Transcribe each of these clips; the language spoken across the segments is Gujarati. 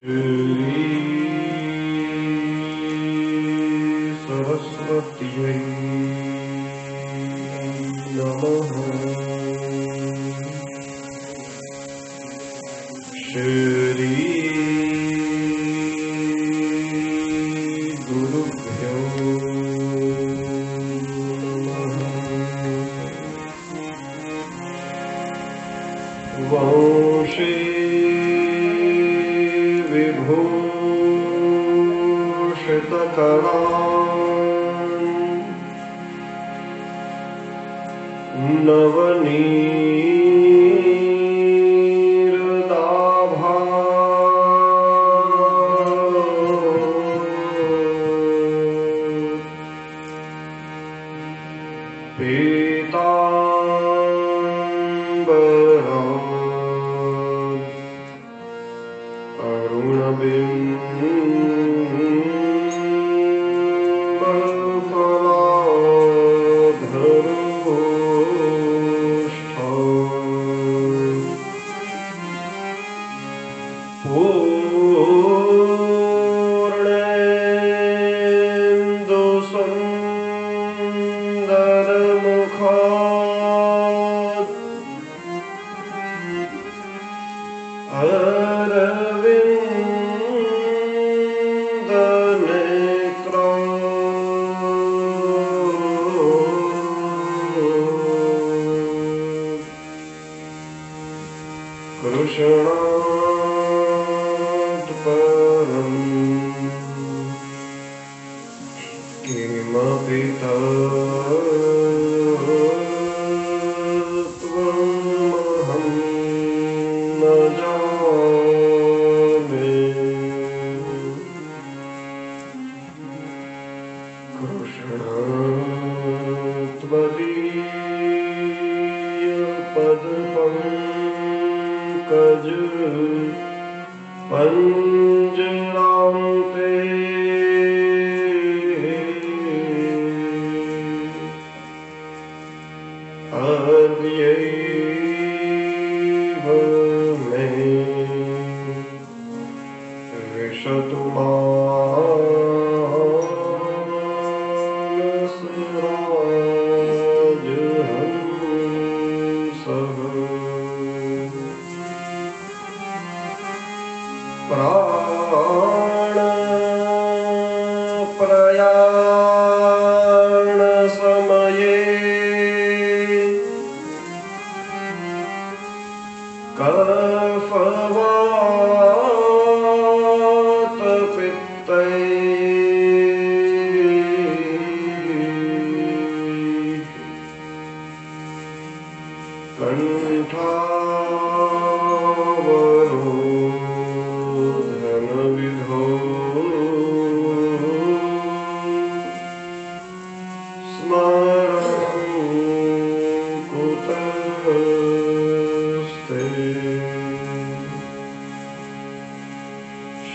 श्री सरस्वत्यै नमः। श्री गुरुभ्यो नमः। वंशे नवनीरदाभा पीताम्बरा पूर्णेन्दु सुन्दरमुखात् कृष्णात् परं किमपि तत्त्वमहं न जाने। कृष्णात् त्वदीयपदपङ्कज पंजरान्ते अद्यैव मे विशतु मानसराजहंसः। प्राण प्रयाण समये कफवात पित्तै कंठावरोधनविधौ स्मरणं कुतस्ते।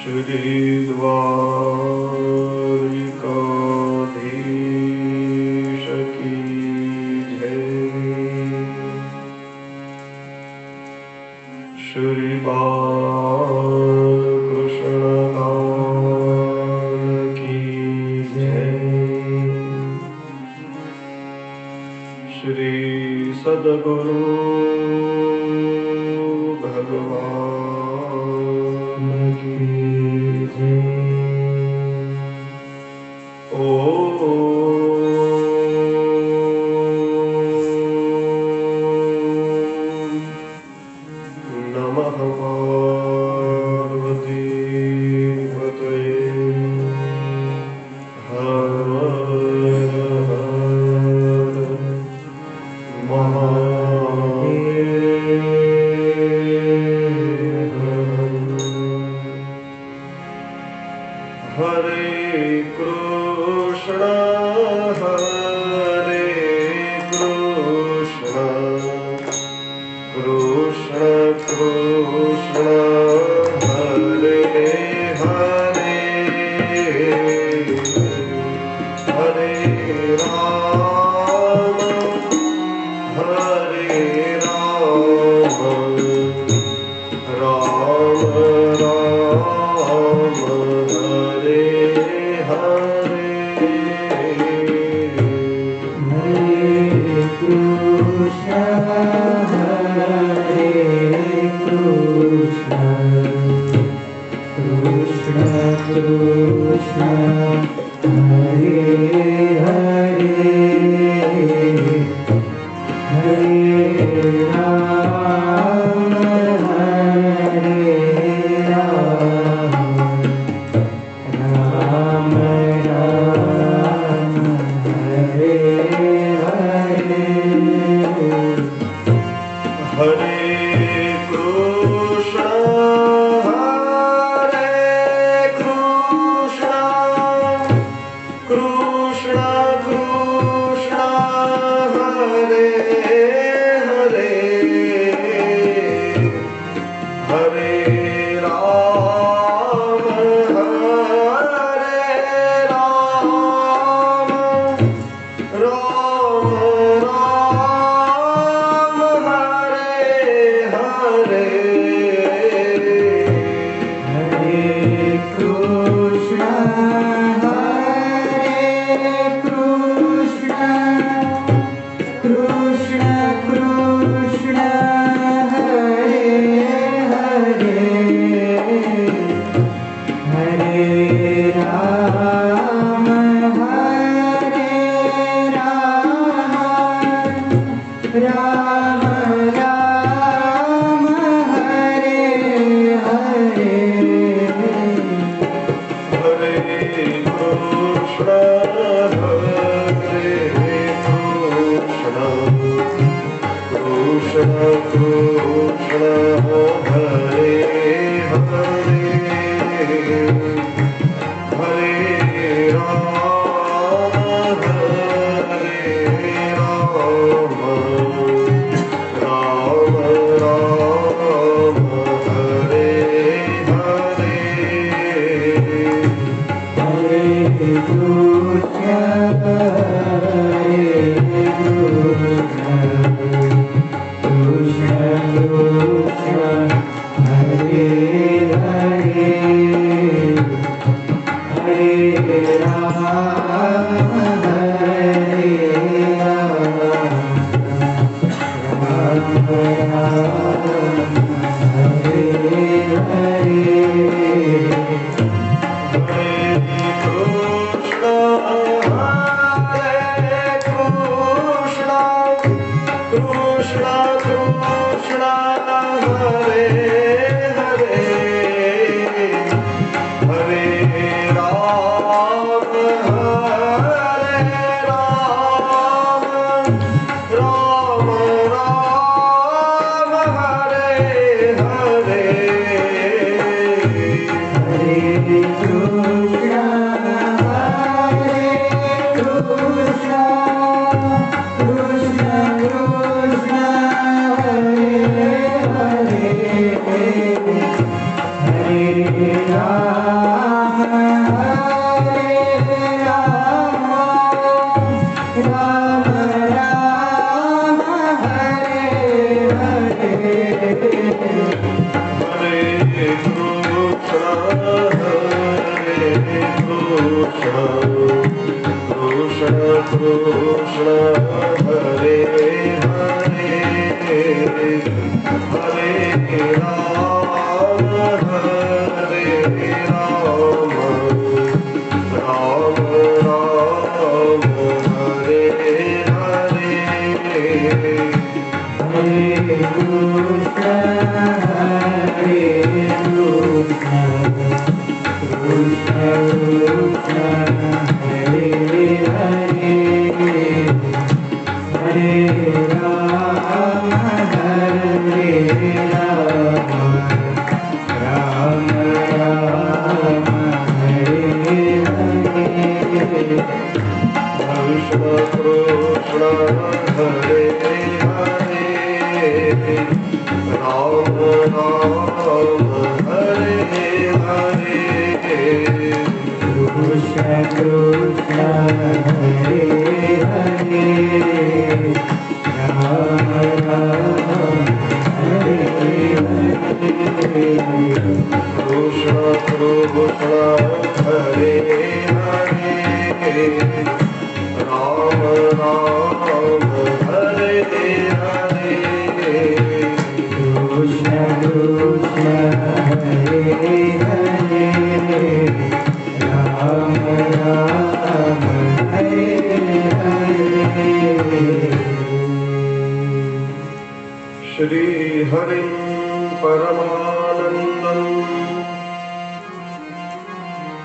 श्रीद्वारिकाधीश की जय। श्री बालकृष्ण लाल की जय। श्री सद्गुरु भगवान की जय। ओम नमः पार्वतीपतये। हर हर महादेव। हरे कृष्ण कृष्ण कृष्ण हरे हरे हरे राम हरे राम राम राम Krishna कृष्ण हरे हरे राम राम हरे हरे कृष्ण कृष्ण हरे हरे राम राम हरे हरे श्री हरिं परमानन्दम्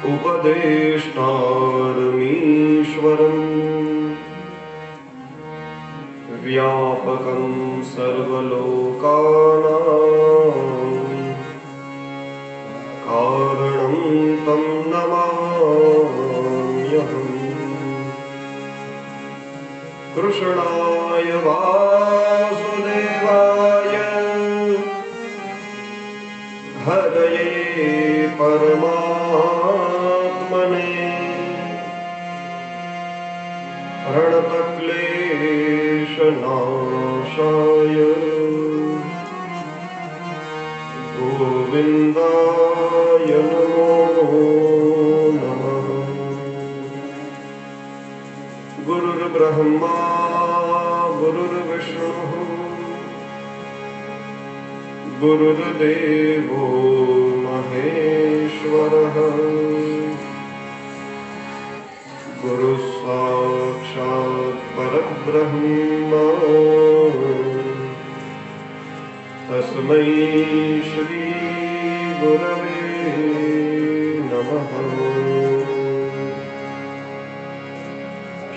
उपदेष्टारमीश्वरम् व्यापकं सर्वलोकानां कारणं तं नमाम्यहम् कृष्णाय वासुदेवाय हरये परमात्मने प्रणतक्लेशनाशाय गोविन्दाय नमो नमः गुरुर्ब्रह्मा गुरुर्विष्णुः गुरुर्देवो महेश्वरः गुरुः साक्षात् परब्रह्म तस्मै श्री गुरवे नमः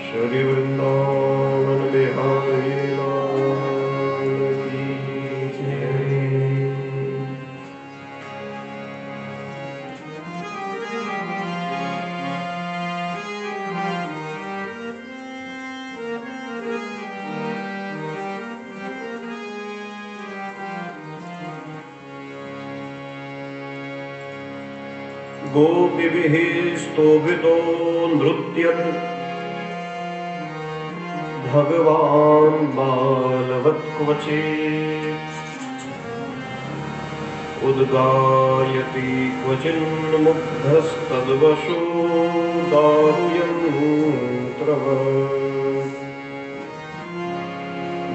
श्री वृंदावन बिहारी लाल की जय। गोपीभिः स्तोभितो नृत्यन् भगवान् बालवत्क्वचित् उद्गायति क्वचिन्मुग्धस्तद्वशो दारुयन्त्रवत्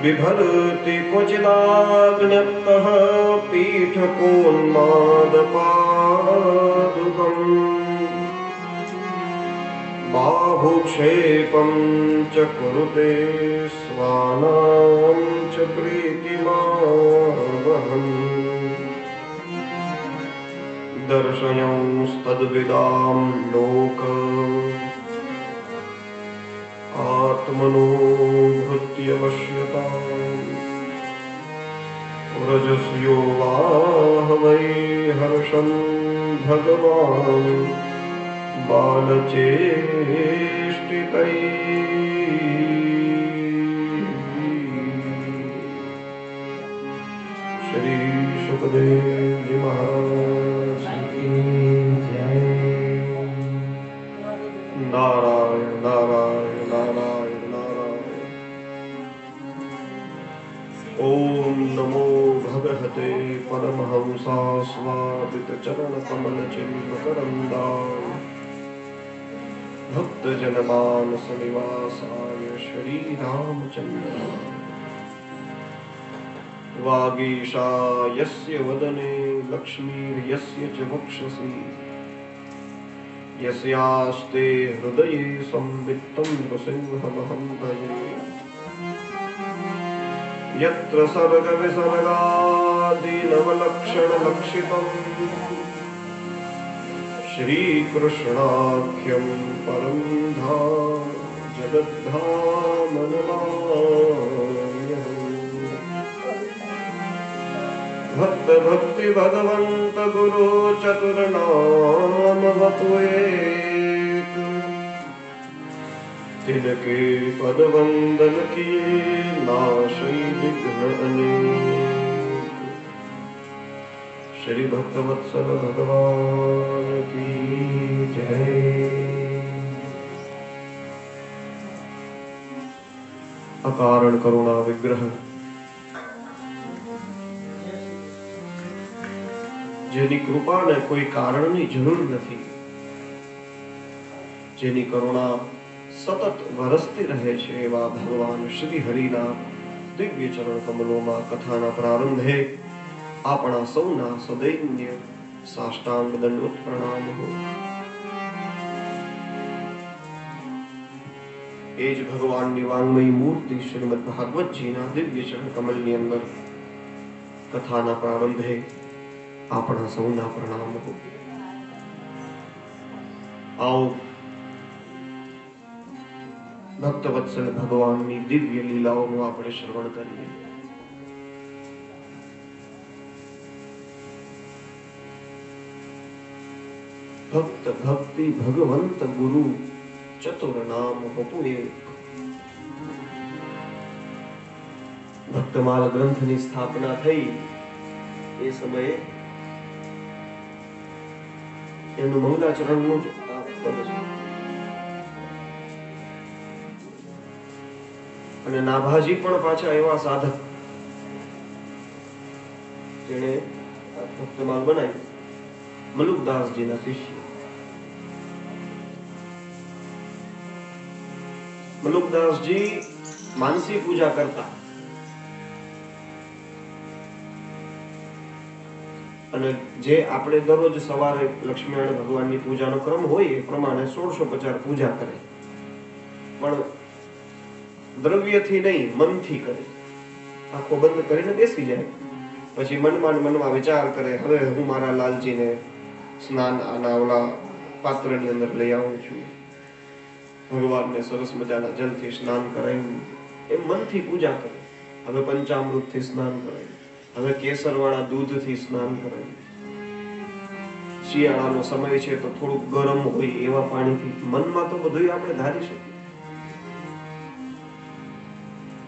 बिभर्ति क्वचिदाग्नक्तः पीठकोन्मादपादुकम् बाहुक्षेपं च कुरुते स्वानां च प्रीतिमावहम् दर्शयांस्तद्विदां लोक आत्मनो भृत्यवश्यताम् रजस्यो वाहवै हर्षं भगवान् बालचेष्टितैः श्री सुखदेव जी महाराज की जय। नारायण नारायण नारायण नारायण। ओम नमो भगवते परमहंसास्वादित चरण कमल चिन्मकरन्दाय भक्त जनमानस निवासाय श्री रामचन्द्राय वागीशा यस्य वदने लक्ष्मीर्यस्य च वक्षसि यस्यास्ते हृदये संवित्तं नृसिंहमहं भजे। यत्र सर्गविसर्गादीनवलक्षणलक्षितम् श्रीकृष्णाख्यं परं धाम जगद्धामनमाम्यहम्। भक्त भक्ति भगवंत गुरु चतुर्नाम वपुएक तिनके पद वंदन किए नाशई विघ्न अनेक। श्री भक्तवत्सल भगवान की जय। अकारण करुणा विग्रह જેની કૃપાને કોઈ કારણની જરૂર નથી, જેની કરુણા સતત વરસતી રહે છે, એવા ભગવાન શ્રી હરિના દિવ્ય ચરણ કમલોમાં કથાના પ્રારંભે આપણા સૌના સદૈન્ય સાષ્ટાંગ દંડવત પ્રણામ હો. એ જ ભગવાનની વાંગમયી મૂર્તિ શ્રીમદ ભાગવતજીના દિવ્ય ચરણ કમલની અંદર કથાના પ્રારંભે આપણા સૌના પ્રણામ હો. આવો ભક્તવત્સલ ભગવાનની દિવ્ય લીલાઓનું આપણે શ્રવણ કરીએ. ભક્ત ભક્તિ ભગવંત ગુરુ ચતુર નામ હોતું એક. ભક્તમાલ ગ્રંથની સ્થાપના થઈ એ સમયે એનું મંગલાચરણનું જ આ પદ છે. અને નાભાજી પણ પાછા એવા સાધક જેણે ભક્તમાલ બનાવી, મલુકદાસજીના શિષ્ય. મલુકદાસજી માનસી પૂજા કરતા અને જે આપણે દરરોજ સવારે લક્ષ્મીનારાયણ ભગવાનની પૂજાનો ક્રમ હોય એ પ્રમાણે 1650 પૂજા કરે, પણ દ્રવ્યથી નહીં, મનથી કરે. આંખો બંધ કરીને બેસી જાય, પછી મનમાં વિચાર કરે, હવે હું મારા લાલજીને સ્નાન આના ઓલા પાત્રની અંદર લઈ આવું છું, ભગવાનને સરસ મજાના જલથી સ્નાન કરાવ્યું, એ મનથી પૂજા કરે. હવે પંચામૃતથી સ્નાન કરાવ્યું, હવે કેસરવાળા દૂધથી સ્નાન કરાવ્યું. શિયાળાનો સમય છે તો થોડુંક ગરમ હોય એવા પાણીથી. મનમાં તો બધું આપણે ધારી શકીએ.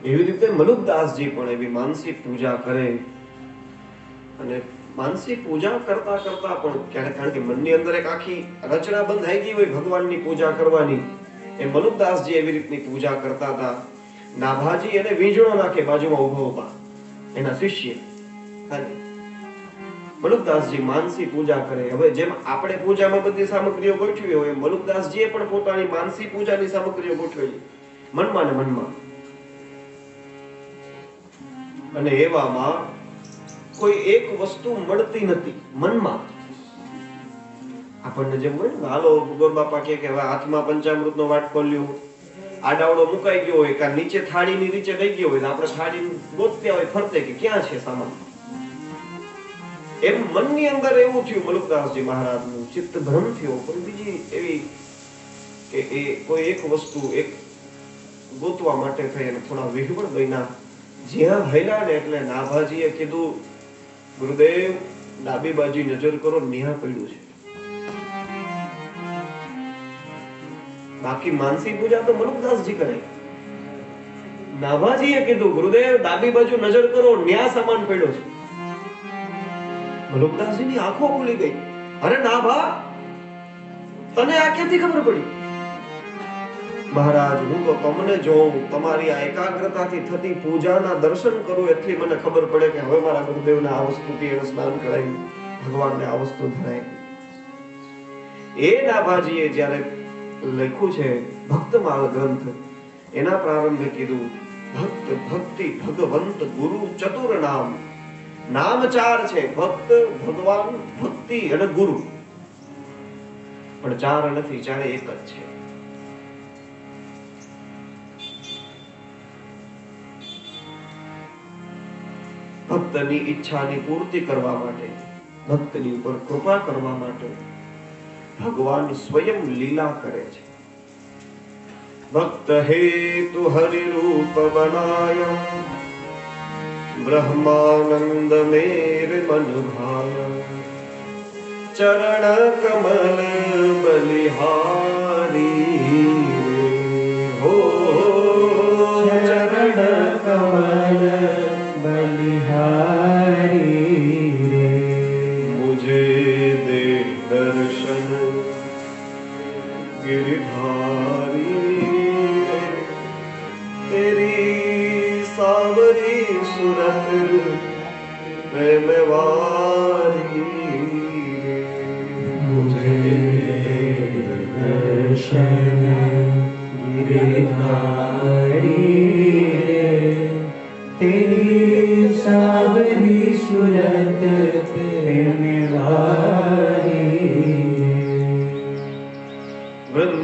એવી રીતે મલુકદાસજી પણ એવી માનસી પૂજા કરે. અને માનસી પૂજા કરતા કરતા પણ ક્યારેક, કારણ કે મનની અંદર એક આખી રચના બંધાઈ ગઈ હોય ભગવાનની પૂજા કરવાની, એ મલુકદાસજી એવી રીતની પૂજા કરતા હતા. નાભાજી એને વીંજળો નાખે બાજુમાં ઉભા એના શિષ્ય. મલુકદાસજી માનસી પૂજા કરે. હવે જેમ આપણે પૂજામાં બધી સામગ્રીઓ ગોઠવી હોય, મલુકદાસજીએ પણ પોતાની માનસી પૂજાની સામગ્રીઓ ગોઠવેલી મનમાં ને મનમાં. અને એવામાં કોઈ એક વસ્તુ મળતી નથી મનમાં. આપણને જેમ હોય ને, હાલો ગોર બાપા કે હવે હાથમાં પંચામૃતનો વાટકો લ્યો, આડાવડો મુકાઈ ગયો હોય, કા નીચે થાળીની નીચે લઈ ગયો હોય, આપણે થાળી ગોતતા હોય ફરતે કે ક્યાં છે સામાન. એમ મનની અંદર એવું થયું મલુકદાસજી મહારાજનું, ચિત્ત ભ્રમ થયો. પણ બીજી એવી કે એ કોઈ એક વસ્તુ એક ગોતવા માટે થઈ અને થોડા વિહવળ બન્યા. જ્યાં હૈલા ને એટલે નાભાજીએ કીધું, ગુરુદેવ ડાબી બાજુ નજર કરો, ન્યા પડ્યું છે. બાકી માનસી પૂજા તો મલુકદાસજી કરે. નાભાજીએ કીધું, ગુરુદેવ ડાબી બાજુ નજર કરો, ન્યા સામાન પડ્યો છે. મલુકદાસજીની આંખો ખુલી ગઈ. અરે નાભા, તને આ ક્યાંથી ખબર પડી? મહારાજ, હું તો તમને જોઉં, તમારી આ એકાગ્રતાથી થતી પૂજાના દર્શન કરું, એટલી મને ખબર પડે કે હવે મારા ગુરુદેવને આ વસ્તુથી એને સ્નાન કરાવ્યું, ભગવાનને આ વસ્તુ ધરાવી. એ નાભાજીએ જ્યારે લખ્યું છે ભક્તમાલ ગ્રંથ, એના પ્રારંભે કીધું, ભક્ત ભક્તિ ભગવંત ગુરુ ચતુર નામ. નામ ચાર છે, ભક્ત, ભગવાન, ભક્તિ અને ગુરુ. પણ ચાર નથી, ચારે એક જ છે. ભક્તની ઈચ્છાની પૂર્તિ કરવા માટે, ભક્તની ઉપર કૃપા કરવા માટે ભગવાન સ્વયં લીલા કરે છે. ભક્ત હેતુ હરિ રૂપ બનાય, બ્રહ્માનંદ મેર મન ભાય. ચરણ કમલ બલિહારી હો, ચરણ કમલ બલિહારી રે. મુझे दे दर्शन गिरधारी, तेरी सावरी सुरत प्रेम वारी.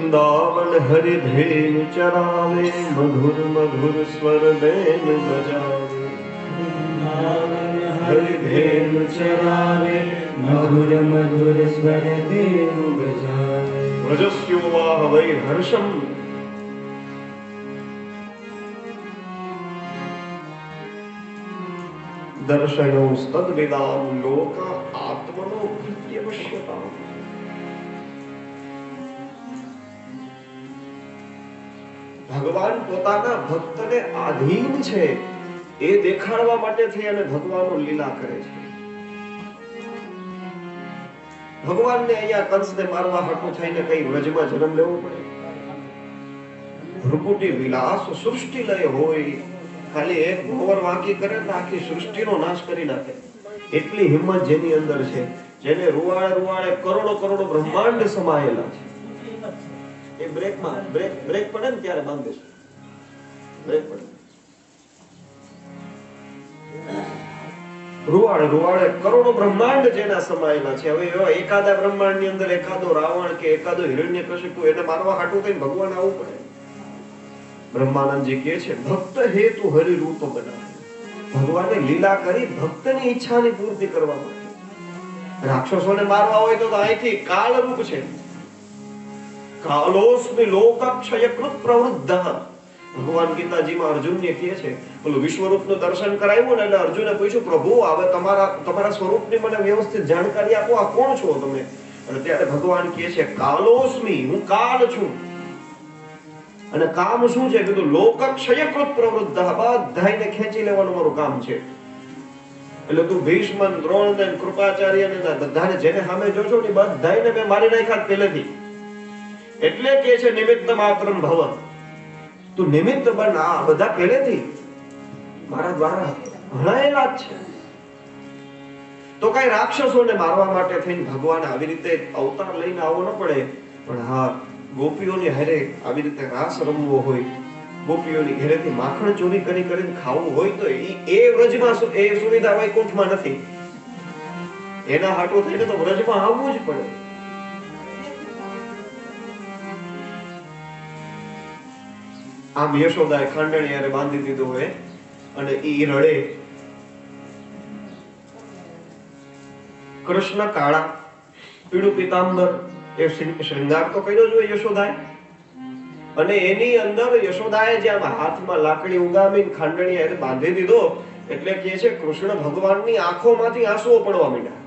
વૃંદાવન હરિધેન ચરાવે મધુર મધુર સ્વર બેન બજાવે હરિધેન ચરાવે મધુર મધુર સ્વર દેવ બજાવે વ્રજસ્યો વાહ વૈ હર્ષમ દર્શનો સ્તદ્વિદામ લોક આત્મનો પ્રિયવશ્યતા. ભગવાન પોતાના ભક્તને આધીન છે એ દેખાડવા માટે થઈ અને ભગવાનનો લીલા કરે છે. ભગવાનને અહીંયા કંસને મારવા હાટુ થઈને કઈ વ્રજમાં જન્મ લેવો પડે? ભ્રુકુટી વિલાસ સૃષ્ટિ લય હોય, ખાલી એક ભોવર વાંકી કરે તો આખી સૃષ્ટિનો નાશ કરી નાખે. એટલી હિંમત જેની અંદર છે, જેને રૂવાડે રૂવાડે કરોડો કરોડો બ્રહ્માંડ સમાયેલા છે. એ બ્રેક પડે ને ત્યારે બાંધે છે. બ્રેક પડે રૂવાડે રૂવાડે કરોડો બ્રહ્માંડ જેના સમાયેલા છે. હવે એવા એકાદા બ્રહ્માંડ ની અંદર એકાદો રાવણ કે એકાદો હિરણ્યકશિપુ એને મારવા હાટુ થઈને ભગવાન આવવું પડે? બ્રહ્માનંદજી કહે છે ભક્ત હેતુ હરિ રૂપ બનાવે. ભગવાને લીલા કરી ભક્તની ઈચ્છાની પૂર્તિ કરવા માટે. રાક્ષસોને મારવા હોય તો અહીંથી કાળ રૂપ છે. કાલોસ્મિ લોકક્ષયકૃત પ્રવૃદ્ધઃ. ભગવાન ગીતાજીમાં અર્જુનને કહે છે, બોલો વિશ્વરૂપનું દર્શન કરાવ્યું ને એટલે અર્જુને પૂછ્યું પ્રભુ હવે તમારા સ્વરૂપની મને વ્યવસ્થિત જાણકારી આપો, આ કોણ છો તમે? અને ત્યારે ભગવાન કહે છે કાલોસ્મિ, હું કાળ છું. અને કામ શું છે? કીધું લોકક્ષયકૃત પ્રવૃદ્ધઃ. બધાને ખેંચી લેવાનું મારું કામ છે. એટલે તું ભીષ્મ, દ્રોણ, કૃપાચાર્ય ને બધાને જેને સામે જોશો ને બધાને મેં મારી નાખ્યા પહેલેથી. એટલે કે છે નિમિત્ત માત્રમ ભવ. તું નિમિત્ત બન. આ બધા પહેલેથી મારા દ્વારા ભણાયેલા જ છે. તો કઈ રાક્ષસોને મારવા માટે થઈને ભગવાન આવી રીતે અવતાર લઈને આવવો ન પડે. પણ હા, ગોપીઓની હારે આવી રીતે રાસ રમવો હોય, ગોપીઓની ઘરેથી માખણ ચોરી કરીને ખાવું હોય તો એ વ્રજમાં એ સુવિધા વૈકુંઠમાં નથી. એના હાટો થઈને તો વ્રજમાં આવવું જ પડે. આમ યશોદાએ ખાંડણીયારે બાંધી દીધો હોય અને ઈ રડે. કૃષ્ણ કાળા, પીળું પીતાંબર, એ શૃંગાર તો કર્યો જ હોય યશોદાએ. અને એની અંદર યશોદાએ જે આમ હાથમાં લાકડી ઉગામીને ખાંડણીયારે બાંધી દીધો એટલે કહે છે કૃષ્ણ ભગવાનની આંખોમાંથી આંસુઓ પડવા માંડ્યા.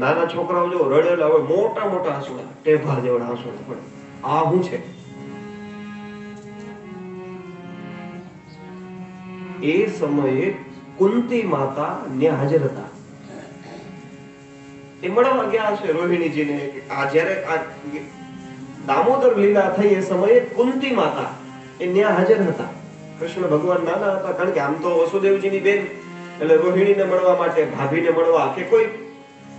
નાના છોકરાઓ જો રડેલા હોય, મોટા મોટા આંસુ, ટેભા જેવડા આંસુ પડે. આ શું છે? એ સમયે કુંતી માતા ત્યાં હાજર હતા. એ મળવા ગયા છે રોહિણીજીને. આ જ્યારે આ દામોદર લીલા થઈ એ સમયે કુંતી માતા એ ત્યાં હાજર હતા. કૃષ્ણ ભગવાન નાના હતા, કારણ કે આમ તો વસુદેવજીની બેન, એટલે રોહિણીને મળવા માટે, ભાભીને મળવા કે કોઈ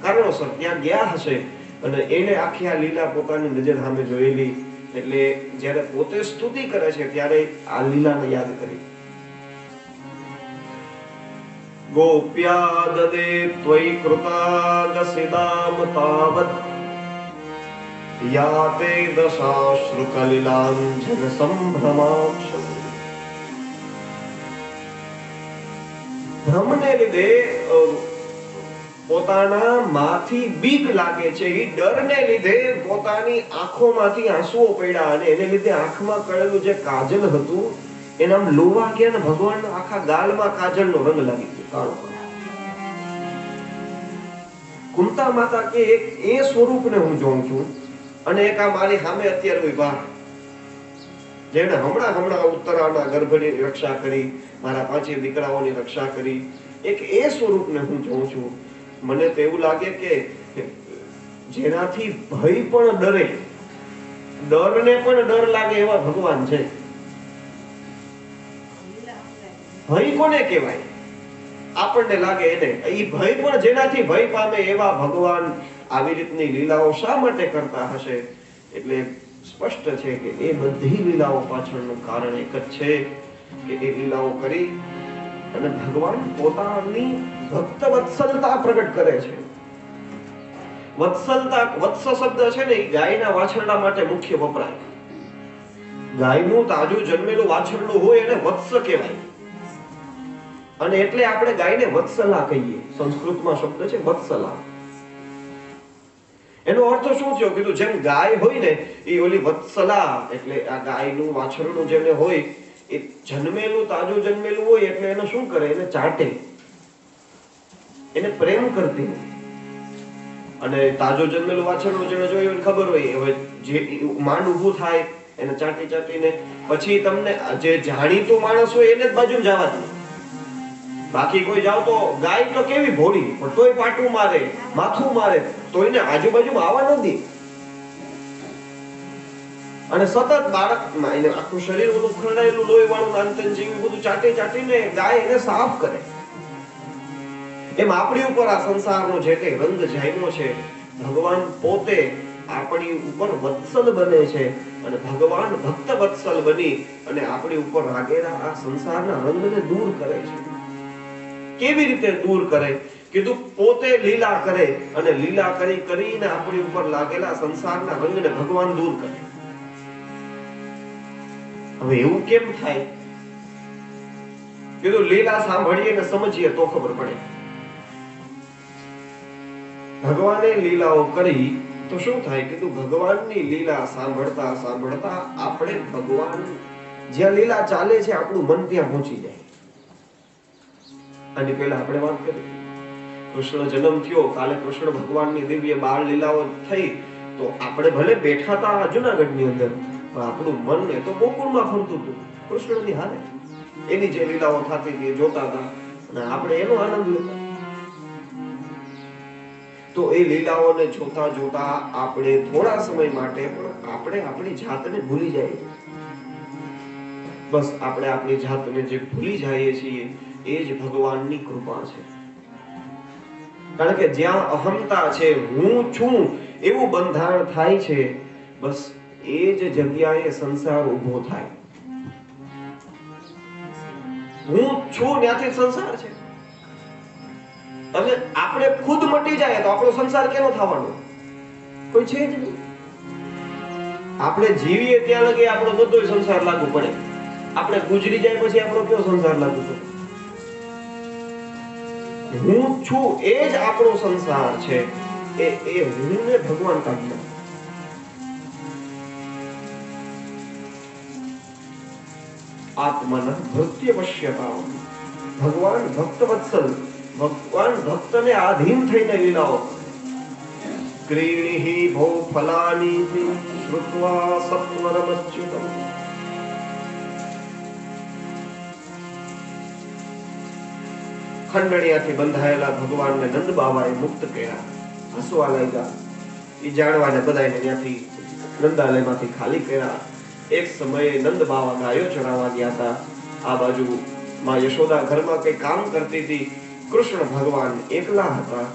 કારણોસર ત્યાં ગયા હશે. અને એને આખી આ લીલા પોતાની નજર સામે જોયેલી. એટલે જ્યારે પોતે સ્તુતિ કરે છે ત્યારે આ લીલાને યાદ કરી. ગોપ્યા દદે ત્વયી કૃતાગસિદામ તાવત યાતે દશાશ્રુ કલિલાંજન સંભ્રમાક્ષ. ભ્રમને લીધે પોતાના માંથી બીક લાગે છે, એ ડરને લીધે પોતાની આંખોમાંથી આંસુઓ પડ્યા. અને એને લીધે આંખમાં કરેલું જે કાજલ હતું એના લોવા ગયા ને ભગવાન આખા ગાલમાં કાજલનો રંગ લાગી ગયો. કુંતા માતા કે એક એ સ્વરૂપને હું જોઉં છું અને એક આ મારી સામે અત્યારે ઉભા જેને હમણાં ઉત્તરાના ગર્ભની રક્ષા કરી, મારા 5 દીકરાઓની રક્ષા કરી, એક એ સ્વરૂપને હું જોઉં છું. મને તો એવું લાગે કે જેનાથી ભય પણ ડરે, ડરને પણ ડર લાગે એવા ભગવાન છે. ભય કોને કહેવાય? આપણને લાગે એને. એ ભય પણ જેનાથી ભય પામે એવા ભગવાન આવી રીતની લીલાઓ શા માટે કરતા હશે? એટલે સ્પષ્ટ છે કે એ બધી લીલાઓ પાછળનું કારણ એક જ છે કે એ લીલાઓ કરી અને ભગવાન પોતાની ભક્ત વત્સલતા પ્રગટ કરે છે. વત્સલતા, વત્સ શબ્દ છે ને એ ગાયના વાછરડા માટે મુખ્ય વપરાય. ગાયનું તાજું જન્મેલું વાછરડું હોય એને વત્સ કહેવાય. અને એટલે આપણે ગાયને વત્સલા કહીએ. સંસ્કૃતમાં શબ્દ છે વત્સલા. એનો અર્થ શું થયો? કીધું જેમ ગાય હોય ને એ ઓલી વત્સલા, એટલે આ ગાયનું વાછરડું જેને હોય એ જન્મેલું તાજું જન્મેલું હોય એટલે એને શું કરે? એને ચાટે, એને પ્રેમ કરતી. અને તાજો જન્મેલું વાછરડું જેને જોયું એને ખબર હોય હવે જે માંડ ઊભું થાય એને ચાટી ચાટીને પછી તમને જે જાણીતું માણસ હોય એને જ બાજુ જવા દે. બાકી કોઈ જાવ તો ગાય તો કેવી ભોળી, પણ તોય પાટું મારે, માથું મારે, તો એને આજુબાજુમાં આવવા ન દે. અને સતત બાળકમાં એને આખું શરીર બધું ખરડાયેલું લોહી વાળું નાનતન જેવી બધું ચાટી ચાટીને ગાય એને સાફ કરે. એમ આપણી ઉપર આ સંસારનો જે કઈ રંગ જામ્યો છે, ભગવાન પોતે આપણી ઉપર વત્સલ બને છે અને ભગવાન ભક્ત વત્સલ બની અને આપણી ઉપર લાગેલા આ સંસારના રંગને દૂર કરે છે. કેવી રીતે દૂર કરે? કીધું પોતે લીલા કરે અને લીલા કરીને આપણી ઉપર લાગેલા સંસારના રંગને ભગવાન દૂર કરે. હવે એવું કેમ થાય? કીધું લીલા સાંભળીએ ને સમજીએ તો ખબર પડે. ભગવાને લીલાઓ કરી તો શું થાય? કીધું ભગવાનની લીલા સાંભળતા સાંભળતા આપણે ભગવાન જ્યાં લીલા ચાલે છે આપણું મન ત્યાં પહોંચી જાય. આની પહેલા આપણે વાત કરી, કૃષ્ણ જન્મ થયો, કાલે કૃષ્ણ ભગવાનની દિવ્ય બાળ લીલાઓ થઈ, તો આપણે ભલે બેઠા હતા જુનાગઢની અંદર, પણ આપણું મન એ તો ગોકુળમાં ફરતું હતું કૃષ્ણની હારે. એની જે લીલાઓ થતી હતી જોતા હતા અને આપણે એનો આનંદ લેતા. તો એ લીલાઓને જોતા જોતા આપણે થોડા સમય માટે પણ આપણે આપણી જાતને ભૂલી જઈએ. બસ આપણે આપણી જાતને જે ભૂલી જઈએ છીએ એ જ ભગવાનની કૃપા છે. કારણ કે જ્યાં અહંતા છે, હું છું એવું બંધારણ થાય છે, બસ એ જ જગ્યાએ સંસાર ઊભો થાય. હું છું ત્યાંથી સંસાર છે. અને આપણે ખુદ મટી જાય તો આપણો સંસાર કેનો થવાનો? કોઈ છે જ નહીં. આપણે જીવીએ ત્યાં લગી આપણો બધો સંસાર લાગુ પડે. આપણે ગુજરી જાય પછી આપણો કયો સંસાર લાગુ પડે? હું છું એ જ આપણો સંસાર છે. એ હું ને ભગવાન કાઢી નાખે. આત્માના ભક્તિ પશ્યતા. ભગવાન ભક્ત વત્સલ, ભગવાન ભક્તને આધીન થઈને લીલાઓ. ક્રીણીહિ ભો ફલાની શ્રુત્વા સત્વરમચ્યુતમ. ખંડણીયાથી બંધાયેલા ભગવાનને નંદ બાબાએ મુક્ત કર્યા. હસવા લાગ્યા. એ જાણવાને બધાને ત્યાંથી નંદાલયમાંથી ખાલી કર્યા. એક સમયે નંદ બાવા ગાયો ચરાવવા ગયા હતા. આ બાજુ માં યશોદા ઘરમાં કઈ કામ કરતી હતી. કૃષ્ણ ભગવાન એકલા હતા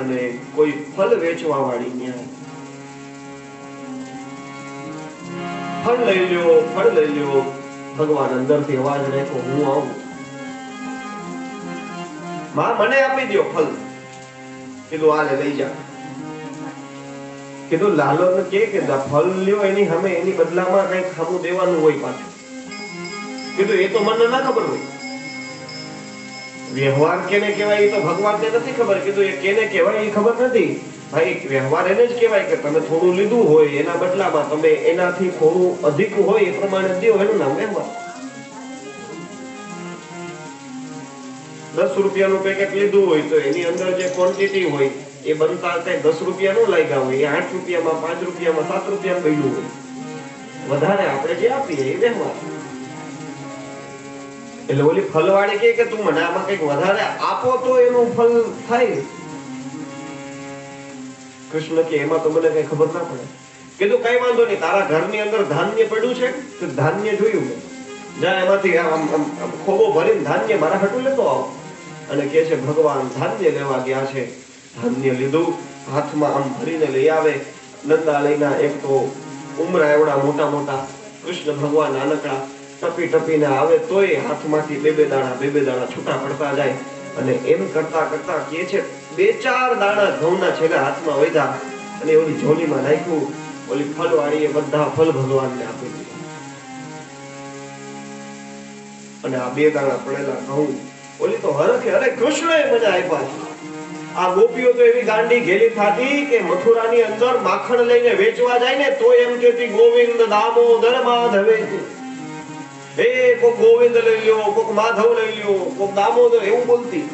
અને કોઈ ફળ વેચવા વાળી ન્યાય. ફળ લઈ લ્યો, ફળ લઈ લ્યો. ભગવાન અંદરથી અવાજ નાખ્યો, હું આવું. માં મને આપી દો ફળ. કીધું આલે લઈ જા. કીધું લાલો ને કે ફળ લ્યો એની સામે એની બદલામાં કઈ ખાવું દેવાનું હોય પાછું. કીધું એ તો મને ના ખબર હોય. વ્યવહાર કેને કહેવાય એ તો ભગવાનને નથી ખબર. કીધું એ કેને કહેવાય એ ખબર નથી. ભાઈ વ્યવહાર એને જ કહેવાય કે તમે થોડું લીધું હોય એના બદલામાં તમે એનાથી થોડું અધિક હોય એ પ્રમાણે દો, એનું નામ વ્યવહાર. 10 રૂપિયાનું પેકેટ લીધું હોય તો એની અંદર જે ક્વોન્ટિટી હોય એ બનતા 10 રૂપિયા નો લાગ્યા હોય, એ 8 રૂપિયામાં, 5 રૂપિયામાં, 7 રૂપિયામાં બન્યું હોય. વધારે આપણે જે આપીએ એ વ્યવહાર. એટલે ઓલી ફલવાળી કે તું મને આમાં કઈક વધારે આપો તો એનું ફલ થાય. કૃષ્ણ કે એમાં તો મને કઈ ખબર ના પડે. કીધું કઈ વાંધો નહીં, તારા ઘરની અંદર ધાન્ય પડ્યું છે તો ધાન્ય જોયું મેં, જા એમાંથી ખોબો ભરીને ધાન્ય મારા હાટું લેતો આવો. અને કે છે ભગવાન ધાન્ય લેવા ગયા છે. ધાન્ય લીધું, હાથમાં આમ ભરીને લઈ આવે. નંદાલયના એક તો ઉમરા એવડા મોટા મોટા, કૃષ્ણ ભગવાન નાનકડા, ટપી ટપીને આવે તોય હાથમાંથી બે બે દાણા છૂટા પડતા જાય. અને એમ કરતા કરતા કે છે 2-4 દાણા ઘઉંના છેલ્લા હાથમાં વધ્યા અને ઓલી ઝોલીમાં નાખ્યું. ઓલી ફલવાળીએ બધા ફલ ભગવાનને આપી દીધા. અને આ 2 દાણા પડેલા ઘઉં ઓલી તો હરખે અરે કૃષ્ણએ મને આપ્યા છે. આ ગોપીઓ તો એવી ગાંડી ઘેલી થાતી કે મથુરાની અંદર માખણ લઈને વેચવા જાય ને તો એમ કહેતી ગોવિંદ દામોદર માધવે. એ કોક ગોવિંદ લઈ લ્યો, કોક માધવ લઈ લ્યો, કોક દામોદર એવું બોલતી.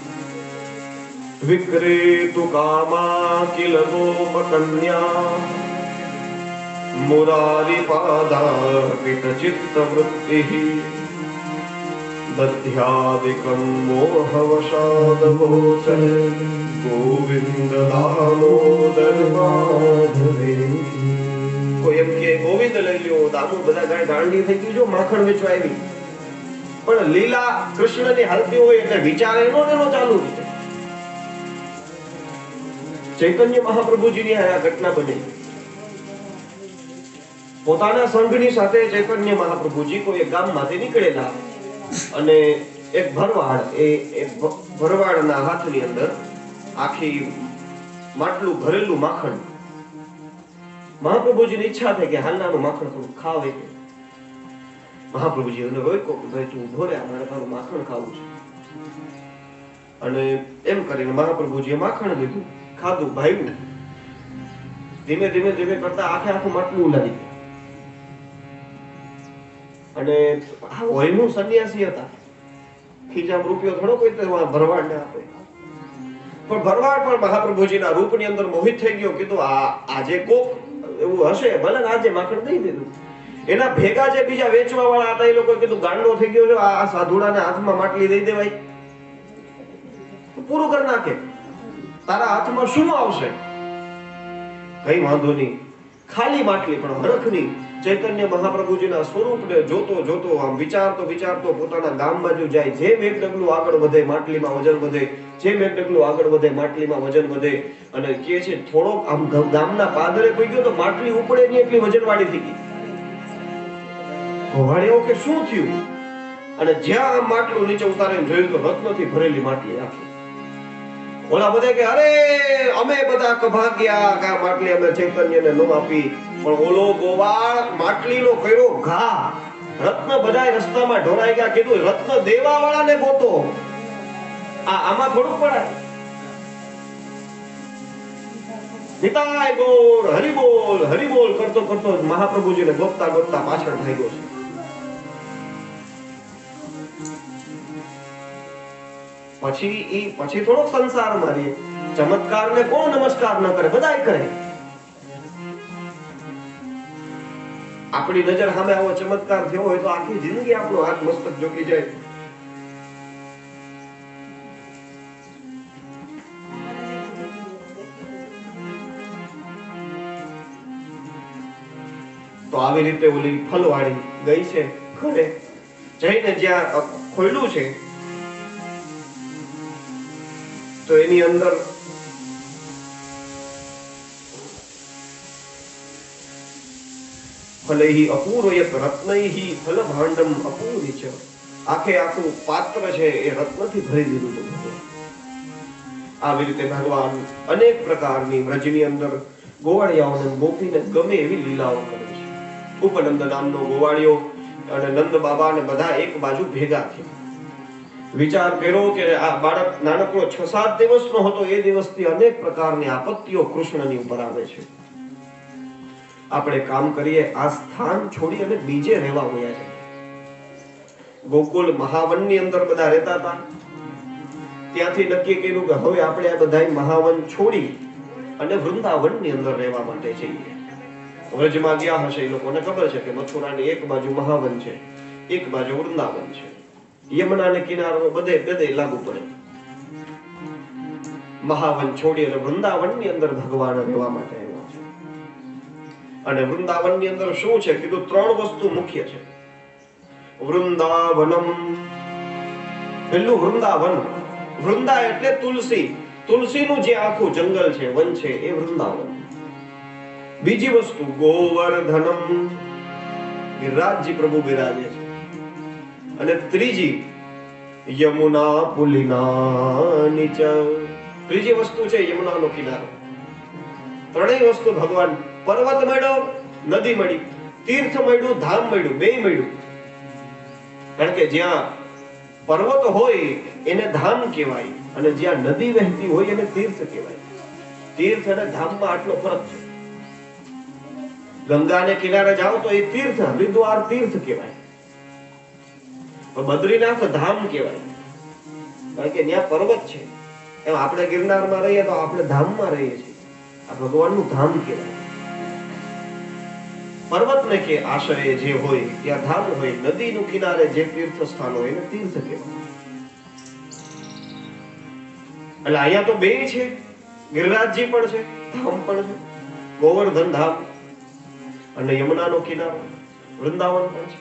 વિક્રેતુ કામા કિલ ગોપ કન્યા મુરારી પાદાર્પિત ચિત્ત વૃત્તિ દધ્યાદિકં મોહવશાદ ગોચર ગોવિંદ દામોદર માધવે. કોઈ એમ કે ગોવિંદ લઈ લ્યો, દામો બધા ગાંડી થઈ ગયું જો માખણ વેચવા આવી. પણ લીલા કૃષ્ણની હાલતી હોય એટલે વિચાર એનો ચાલુ છે. ચૈતન્ય મહાપ્રભુજીની આ ઘટના બની. પોતાના સંઘની સાથે ચૈતન્ય મહાપ્રભુજી કોઈ એક ગામમાંથી નીકળેલા અને એક ભરવાડ એ ભરવાડના હાથની અંદર આખી માટલું ભરેલું માખણ. મહાપ્રભુજીની ઈચ્છા થઈ કે હાલનાનું માખણ થોડું ખાવે. મહાપ્રભુજી એને રોક્યો કે ભાઈ તું ઉભો રહે, મારે તારું માખણ ખાવું છે. અને એમ કરીને મહાપ્રભુજીએ માખણ લીધું, ખાધું, ભાવ્યું. ધીમે ધીમે ધીમે કરતા આખું માટલું ઉલાડી ગયું. અને વયનું સંન્યાસી હતા. ખીજામ રૂપિયો થોડો કોઈ ભરવાડને આપે. પણ ભરવાડ પણ મહાપ્રભુજીના રૂપની અંદર મોહિત થઈ ગયો. કીધું આજે કોક એવું હશે, ભલે આજે માખણ દઈ દીધું. એના ભેગા જે બીજા વેચવા વાળા હતા એ લોકો કીધું ગાંડો થઈ ગયો છે, આ સાધુડાના હાથમાં માટલી દઈ દેવાય, પૂરું કરી નાખે, તારા હાથમાં શું આવશે? કઈ વાંધો નહીં, ખાલી માટલી પણ હરખની ચૈતન્ય મહાપ્રભુજીના સ્વરૂપને જોતો જોતો આમ વિચારતો પોતાના ગામ બાજુ જાય. જેમ એક ડગલું આગળ વધે માટલીમાં વજન વધે, જેમ એક ડગલું આગળ વધે માટલીમાં વજન વધે. અને કે છે થોડોક આમ ગામના પાદરે પડી ગયો તો માટલી ઉપડે નહીં એટલી વજનવાળી થઈ ગઈ. ભવાડ્યો કે શું થયું? અને જ્યાં આમ માટલું નીચે ઉતારીને જોયું તો રત્નથી ભરેલી માટલી આખી. ઓલા બધા કે અરે અમે બધા કભાગ્યા કે આ માટલી અમે ચૈતન્યને ન આપી. પણ ઓલો ગોવાળ માટલીનો કર્યો ઘા, રત્ન બધાય રસ્તામાં ઢોળાઈ ગયા. કીધું રત્ન દેવા વાળાને ગોતો, આમાં થોડું પડાય. નિતાય ગોર હરિબોલ હરિબોલ કરતો કરતો મહાપ્રભુજીને ગોતતા ગોતતા પાછળ થઈ ગયો છે. પછી થોડોક સંસાર મારીએ. ચમત્કારને કોણ નમસ્કાર ન કરે? બધાય કરે. આપણી નજર સામે આવો ચમત્કાર થયો હોય તો આખી જિંદગી આપણો હાથ મસ્તક ઝૂકી જાય. તો આવી રીતે ઓલી ફલવાળી ગઈ છે ઘરે. જઈને જ્યાં ખોલ્યું છે તો એની અંદર ફલૈહિ અપૂર્વયત રત્નૈહિ ફલ ભાંડમ અપૂરિચ. આખે આખું પાત્ર છે એ રત્નથી ભરી દીધું છે ભગવાન. આવી રીતે ભગવાન અનેક પ્રકારની વ્રજની અંદર ગોવાળિયાઓને ગોપીને ગમે એવી લીલાઓ કરે છે. ઉપનંદ નામનો ગોવાળિયો અને નંદ બાબા ને બધા એક બાજુ ભેગા થયા. વિચાર કર્યો કે આ બાળક નાનકડો 6-7 દિવસનો હતો, એ દિવસથી અનેક પ્રકારની આપત્તિઓ કૃષ્ણની ઉપર આવે છે. આપણે કામ કરીએ, આ સ્થાન છોડી અને બીજે રહેવા ગયા છે. ગોકુલ મહાવનની અંદર બધા રહેતા હતા. ત્યાંથી નક્કી કર્યું કે હવે આપણે આ બધા મહાવન છોડી અને વૃંદાવનની અંદર રહેવા માટે જઈએ. વ્રજમાં ગયા હશે એ લોકોને ખબર છે કે મથુરાની એક બાજુ મહાવન છે, એક બાજુ વૃંદાવન છે. યમુનાને કિનારો બધે લાગુ પડે. મહાવન છોડી અને વૃંદાવનની અંદર ભગવાન રહેવા માટે આવ્યા છે. અને વૃંદાવનની અંદર શું છે કીધું? 3 વસ્તુ મુખ્ય છે. વૃંદાવનમ, પેલું વૃંદાવન. વૃંદા એટલે તુલસી, તુલસીનું જે આખું જંગલ છે, વન છે, એ વૃંદાવન. બીજી વસ્તુ ગોવર્ધનમ, ગિરિરાજજી પ્રભુ બિરાજે છે. અને ત્રીજી યમુના પુલિના નીચ. ત્રીજી વસ્તુ છે યમુનાનો કિનારો. ત્રણેય વસ્તુ ભગવાન, પર્વત મળ્યો, નદી મળી, તીર્થ મળ્યું, ધામ મળ્યું, બે મળ્યું. કારણ કે જ્યાં પર્વત હોય એને ધામ કહેવાય અને જ્યાં નદી વહેતી હોય એને તીર્થ કહેવાય. તીર્થ અને ધામમાં આટલો ફરક છે. ગંગાને કિનારે જાઓ તો એ તીર્થ, હરિદ્વાર તીર્થ કહેવાય, બદ્રીનાથ ધામ કહેવાય, કારણ કે ત્યાં પર્વત છે. એમ આપણે ગિરનારમાં રહીએ તો આપણે ધામમાં રહીએ છીએ. આ ભગવાનનું ધામ કહેવાય. પર્વતને કે આશ્રય જે હોય ત્યાં ધામ હોય, નદીનું કિનારે જે તીર્થ સ્થાન હોય એને તીર્થ કહેવાય. એટલે અહીંયા તો બે છે, ગિરિરાજજી પણ છે, ધામ પણ છે, ગોવર્ધન ધામ અને યમુનાનો કિનારો, વૃંદાવન પણ છે.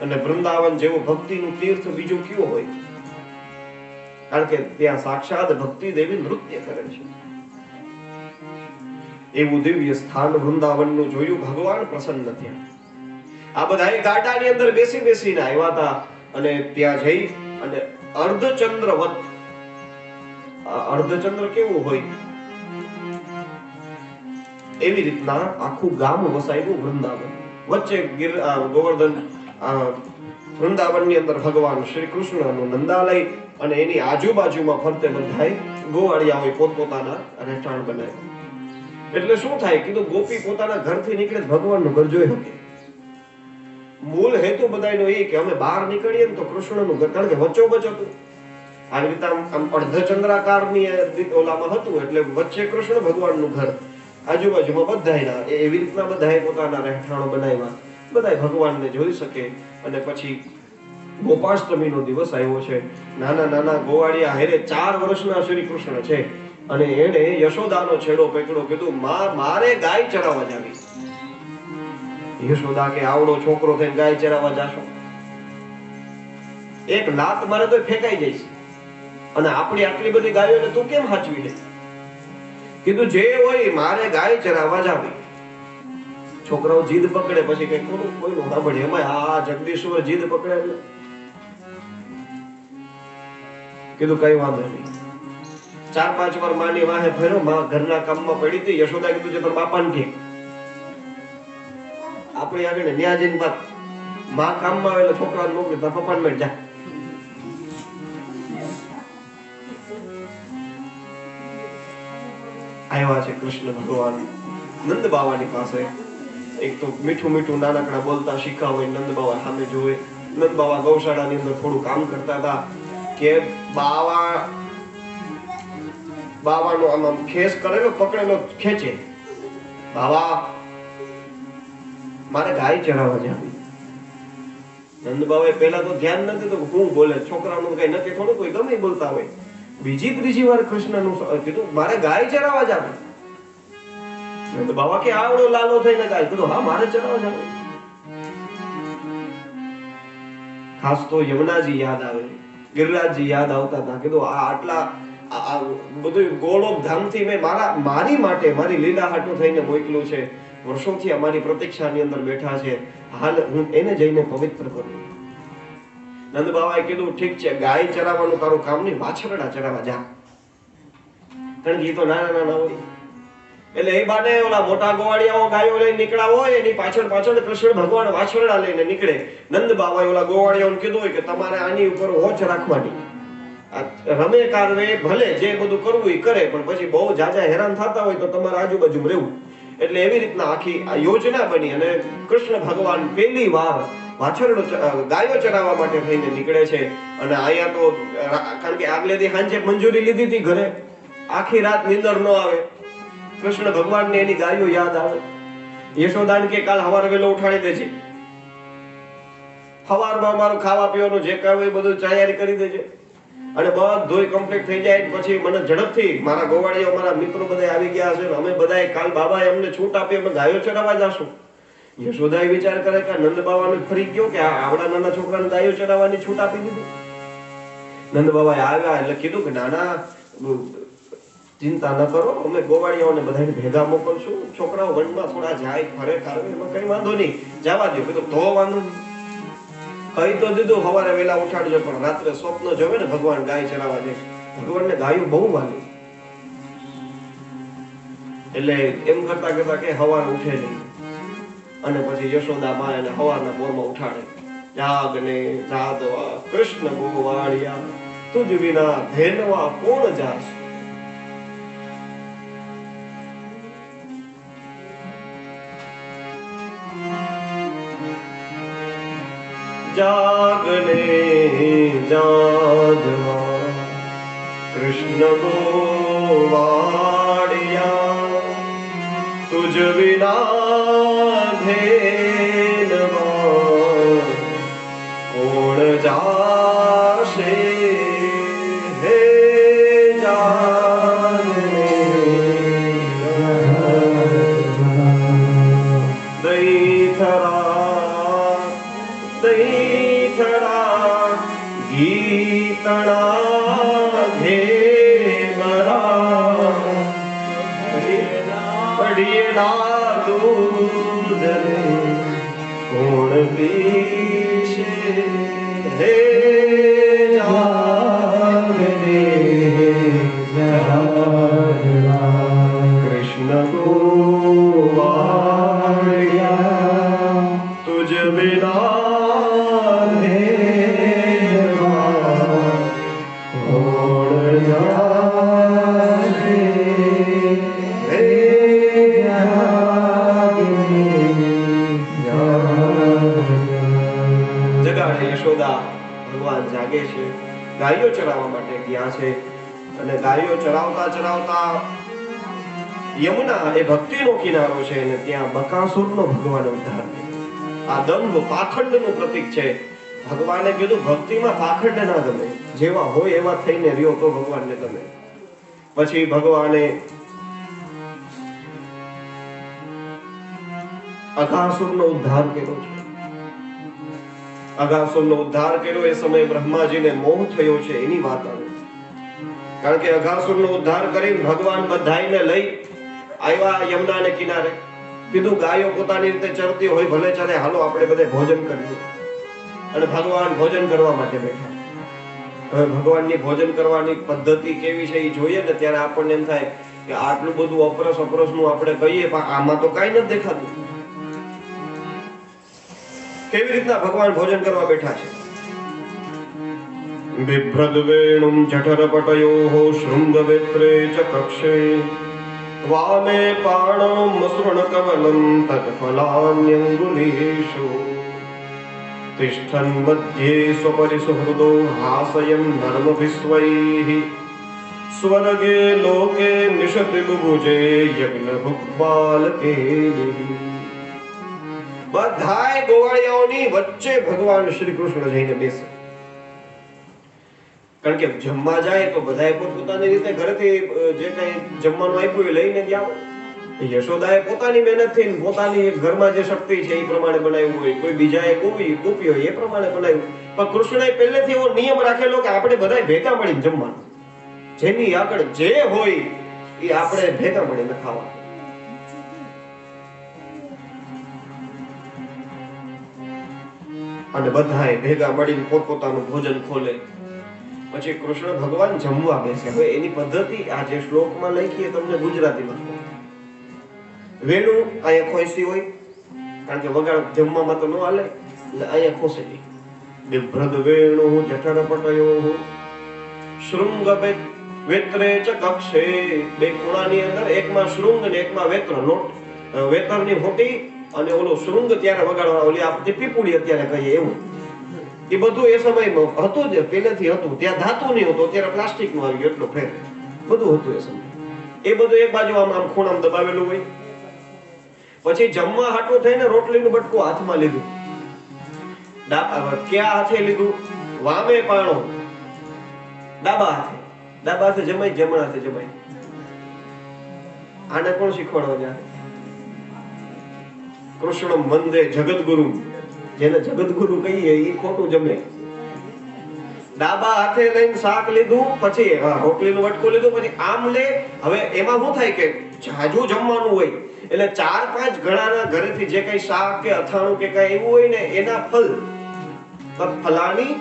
અને વૃંદાવન જેવું ભક્તિનું તીર્થ બીજું કયું હોય? કારણ કે ત્યાં સાક્ષાત ભક્તિ દેવી નૃત્ય કરે છે. એવું દિવ્ય સ્થાન વૃંદાવનનું જોયું, ભગવાન પ્રસન્ન થયા. આ બધા ગાડાની અંદર બેસી બેસીને આવ્યા હતા અને ત્યાં જઈ અને અર્ધચંદ્રવત, અર્ધચંદ્ર કેવું હોય એવી રીતના આખું ગામ વસાયું વૃંદાવન. વચ્ચે ગોવર્ધન વૃંદાવનની અંદર ભગવાન શ્રી કૃષ્ણનું નંદાલય અને એની આજુબાજુમાં ફરતે બધાય ગોવાળિયાઓએ પોતપોતાના રહેઠાણ બનાવ્યા. એટલે શું થાય કીધું, ગોપી પોતાના ઘરથી નીકળે ભગવાનનું ઘર જોઈ શકે. મૂળ હેતુ બધાયનો એ કે અમે બહાર નીકળીએ ને તો કૃષ્ણનું ઘર, કારણ કે વચ્ચોવચ હતું. આવી રીતે આમ અર્ધચંદ્રાકારની ઓલામાં હતું એટલે વચ્ચે કૃષ્ણ ભગવાનનું ઘર, આજુબાજુમાં બધાયના એવી રીતના બધાએ પોતાના રહેઠાણો બનાવ્યા, બધાય ભગવાનને જોઈ શકે. અને પછી ગોપાષ્ટમીનો દિવસ આવ્યો છે. નાના નાના ગોવાળિયા હેરે 4 વર્ષના શ્રી કૃષ્ણ છે અને એને યશોદાનો છેડો પકડ્યો, કીધું માં મારે ગાય ચરાવવા જાવી. યશોદા કે આવડો છોકરો થઈને ગાય ચરાવવા જાશો? એક લાત મારે તો ફેંકાઈ જઈશ અને આપણી આટલી બધી ગાયોને તું કેમ હાચવી લે? કીધું જે હોય મારે ગાય ચરાવવા જાવી. છોકરાઓ જીદ પકડે પછી કઈ કોઈ નો સાંભળે. એમાં આ જગદીશ્વર જીદ પકડે એટલે કીધું કઈ વાંધો નહીં. 4-5 વાર માની વાહે ફેરો, માં ઘરના કામમાં પડી હતી. યશોદા કીધું છે તારા બાપાને કે આપણી આગળ ન્યા જઈને બાપ માં કામમાં આવે એટલે છોકરાને મોકલી તારા પપ્પાને મેળ જા. આવ્યા છે કૃષ્ણ ભગવાન નંદ બાવાની પાસે. એક તો મીઠું મીઠું નાનકડા બોલતા શીખા હોય, નંદ બાવા સામે જોવે. નંદ બાવા ગૌશાળાની અંદર થોડું કામ કરતા હતા કે બાવાનો આમ ખેસ કરેલો પકડેલો ખેંચે, બાવા મારે ગાય ચરાવવા જાવી. નંદ બાવાએ પહેલા તો ધ્યાન નથી તો હું બોલે, છોકરાનું કઈ નથી, થોડું કોઈ ગમે બોલતા હોય. બીજી ત્રીજી વાર કૃષ્ણનું કીધું મારે ગાય ચરાવવા જાવી. નંદ બાવા કે આવડો લાલો થઈને ગાય? કીધું હા મારે ચરાવવા જાવી. ખાસ તો યમુનાજી યાદ આવે, ગિરિરાજજી યાદ આવતા હતા. કીધું આ આટલા બધું ગોલોક ધામથી મેં મારી માટે, મારી લીલા હાટું થઈને મોકલ્યું છે. વર્ષોથી અમારી પ્રતીક્ષાની અંદર બેઠા છે, હાલ હું એને જઈને પવિત્ર કરું. નંદ બાબાએ કીધું ઠીક છે, ગાય ચરાવવાનું તારું કામ નહીં, વાછરડા ચરાવવા જા. કારણ કે એ તો નાના નાના હોય એટલે એ બાને ઓલા મોટા ગોવાળિયાઓ ગાયો લઈને નીકળ્યા હોય એની પાછળ પાછળ કૃષ્ણ ભગવાન વાછરડા લઈને નીકળે. નંદ બાબાએ ઓલા ગોવાળિયાઓને કીધું હોય કે તમારે આની ઉપર હોચ રાખવાની. રમે કારવે ભલે જે બધું કરવું એ કરે, પણ પછી બહુ જાજા હેરાન થતા હોય તો તમારે આજુબાજુ રહેવું. એટલે એવી રીતના આખી આ યોજના બની અને કૃષ્ણ ભગવાન પહેલી વાર વાછરડો ગાયો ચરાવવા માટે થઈને નીકળે છે. અને અહીંયા તો કારણ કે આગલે દી સાંજે મંજૂરી લીધી હતી ઘરે, આખી રાત નીંદર ન આવે. કૃષ્ણ ભગવાનને એની ગાયો યાદ આવે. યશોદાન કે કાલ સવારે વેલો ઉઠાડી દેજે, સવારમાં મારું ખાવા પીવાનું જે કાંઈ હોય બધું તૈયારી કરી દેજે અને બધું કમ્પ્લીટ થઈ જાય પછી મને ઝડપથી મારા ગોવાળિયા મારા મિત્રો બધા આવી ગયા છે, અમે બધા કાલ બાબાએ અમને છૂટ આપી, અમે ગાયો ચરાવવા જાશું. યશોદાએ વિચાર કરે કે નંદ બાબાને ફરી ગયો કે આવડા નાના છોકરાને ગાયો ચરાવવાની છૂટ આપી દીધી. નંદ બાબાએ આવ્યા એટલે કીધું કે નાના ચિંતા ન કરો, અમે ગોવાળિયાઓને બધાને ભેગા મોકલશું. છોકરાઓ વનમાં થોડા જાય ફરે કારવે, એમાં કઈ વાંધો નહીં, જવા દો. કીધું તો વાંધો નહીં. કહી તો દીધું સવારે વહેલા ઉઠાડજો, પણ રાત્રે સ્વપ્ન જોવે ને ભગવાન ગાય ચરાવવા જાય. ભગવાનને ગાયું બહુ વાલી, એટલે એમ કરતા કરતા કે સવારે ઉઠે નહીં, અને પછી યશોદા માં એને સવારના પોરમાં ઉઠાડે. જાગને જાદવા કૃષ્ણ ગોવાળિયા, તુજ વિના ધેનવા કોણ જાસ. જાગને જાદવા કૃષ્ણ ગોવાળિયા, તુજ વિના ધેનવા કોણ જાશે. હે જાગને દૈથરા દૈથરા ગીતણા ઘેમરા, પડીના દૂધ કોણ પીશે. હે જાગને કૃષ્ણ ગોવાળિયા, તુજ વિના ધેનવા કોણ જાશે. હે જગાડે યશોદા. ભગવાન જાગે છે, ગાયો ચરાવવા માટે ગયા છે, અને ગાયો ચરાવતા ચરાવતા યમુના એ ભક્તિનો કિનારો છે, અને ત્યાં બકાસુરનો ભગવાન અવતાર. આ દંભ પાખંડનું પ્રતીક છે. ભગવાને કીધું ભક્તિમાં પાખંડ ના ગમે, જેવા હોય એવા થઈને રહ્યો તો ભગવાનને ગમે. પછી ભગવાને અઘાસુરનો ઉદ્ધાર કર્યો છે. અઘાસુરનો ઉદ્ધાર કર્યો એ સમયે બ્રહ્માજીને મોહ થયો છે, એની વાત આવે. કારણ કે અઘાસુરનો ઉદ્ધાર કરી ભગવાન બધાઈને લઈ આવ્યા યમુનાને કિનારે. કીધું ગાયો પોતાની રીતે ચરતી હોય ભલે ચાલે, હાલો આપણે બધે ભોજન કરીએ. અને ભગવાન ભોજન કરવા માટે બેઠા. હવે ભગવાનની ભોજન કરવાની પદ્ધતિ કેવી છે એ જોઈએ ને ત્યારે આપણને એમ થાય કે આટલું બધું અપરસ નું આપણે કહીએ, પણ આમાં તો કાંઈ નથી દેખાતું. કેવી રીતના ભગવાન ભોજન કરવા બેઠા છે. બિભ્રદ વેણુમ જઠરપટયોઃ શૃંગવેત્રે ચ કક્ષે, વામે પાણમ સૃણકમલમ તત્ફલાન્યંગુલીષુ, તિષ્ઠન મધ્યે સ્વપરિસુહૃદો હાસયન નર્મભિસ્વૈઃ, સ્વર્ગે લોકે નિશતિ બુભુજે યજ્ઞ બધાય ગોવાળિયાઓની વચ્ચે ભગવાન શ્રી કૃષ્ણ જઈને બેસે. કારણ કે જમવા જાય તો બધાય પોતપોતાની રીતે ઘરેથી જે કઈ જમવાનું આપ્યું એ લઈને જ આવે. યશોદાએ પોતાની મહેનતથી પોતાની ઘરમાં જે શક્તિ છે એ પ્રમાણે બનાવ્યું હોય, કોઈ બીજાએ ગોપી હોય એ પ્રમાણે બનાવ્યું. પણ કૃષ્ણએ પહેલેથી એવો નિયમ રાખેલો કે આપણે બધાય ભેગા મળીને જમવાનું, જેની આગળ જે હોય એ આપણે ભેગા મળીને ખાવાનું. અને બધાએ ભેગા મળીને પોતપોતાનું ભોજન ખોલે. પછી કૃષ્ણ ભગવાન જમવા બેસે. હવે એની પદ્ધતિ આ જે શ્લોકમાં લખી તમને ગુજરાતીમાં. વેણું અહીંયા ખોસી હોય, કારણ કે વગાડ જમવામાં તો ન હાલે, એટલે અહીંયા ખોસેલી. બિભ્રદ વેણુ જઠરપટયોઃ શૃંગ વેત્રે ચ કક્ષે, બે ખૂણાની અંદર એકમાં શૃંગ ને એકમાં વેત્ર, લોટ વેતરની હોટી અને ઓલો શૃંગ ત્યારે વગાડવા, ઓલી આપણે પીપુડી અત્યારે કહીએ એવું. એ બધું એ સમયમાં હતું જ, પહેલેથી હતું. ત્યાં ધાતુ નહીં હતું, અત્યારે પ્લાસ્ટિક નું આવ્યું, એટલો ફેર બધું હતું એ સમય. એ બધું એક બાજુ આમ ખૂણામાં દબાવેલું હોય. પછી જમવા હાટું થઈને રોટલીનું બટકું હાથમાં લીધું. ક્યાં હાથે લીધું? વામે પાણો, ડાબા હાથે. ડાબા હાથે જમાય, જમણા હાથે જમાય. આને કોણ શીખવાડવા જાય? કૃષ્ણ વંદે જગતગુરુ, જેને જગતગુરુ કહીએ એ ખોટું જમે. ડાબા હાથે લઈને શાક લીધું, પછી રોટલીનું વટકું લીધું, પછી આમ લે. હવે એમાં શું થાય કે જાજુ જમવાનું હોય એટલે 4-5 ગણાના ઘરેથી જે કઈ શાક કે અથાણું કે કઈ એવું હોય ને એના ફલ તો ફલાણી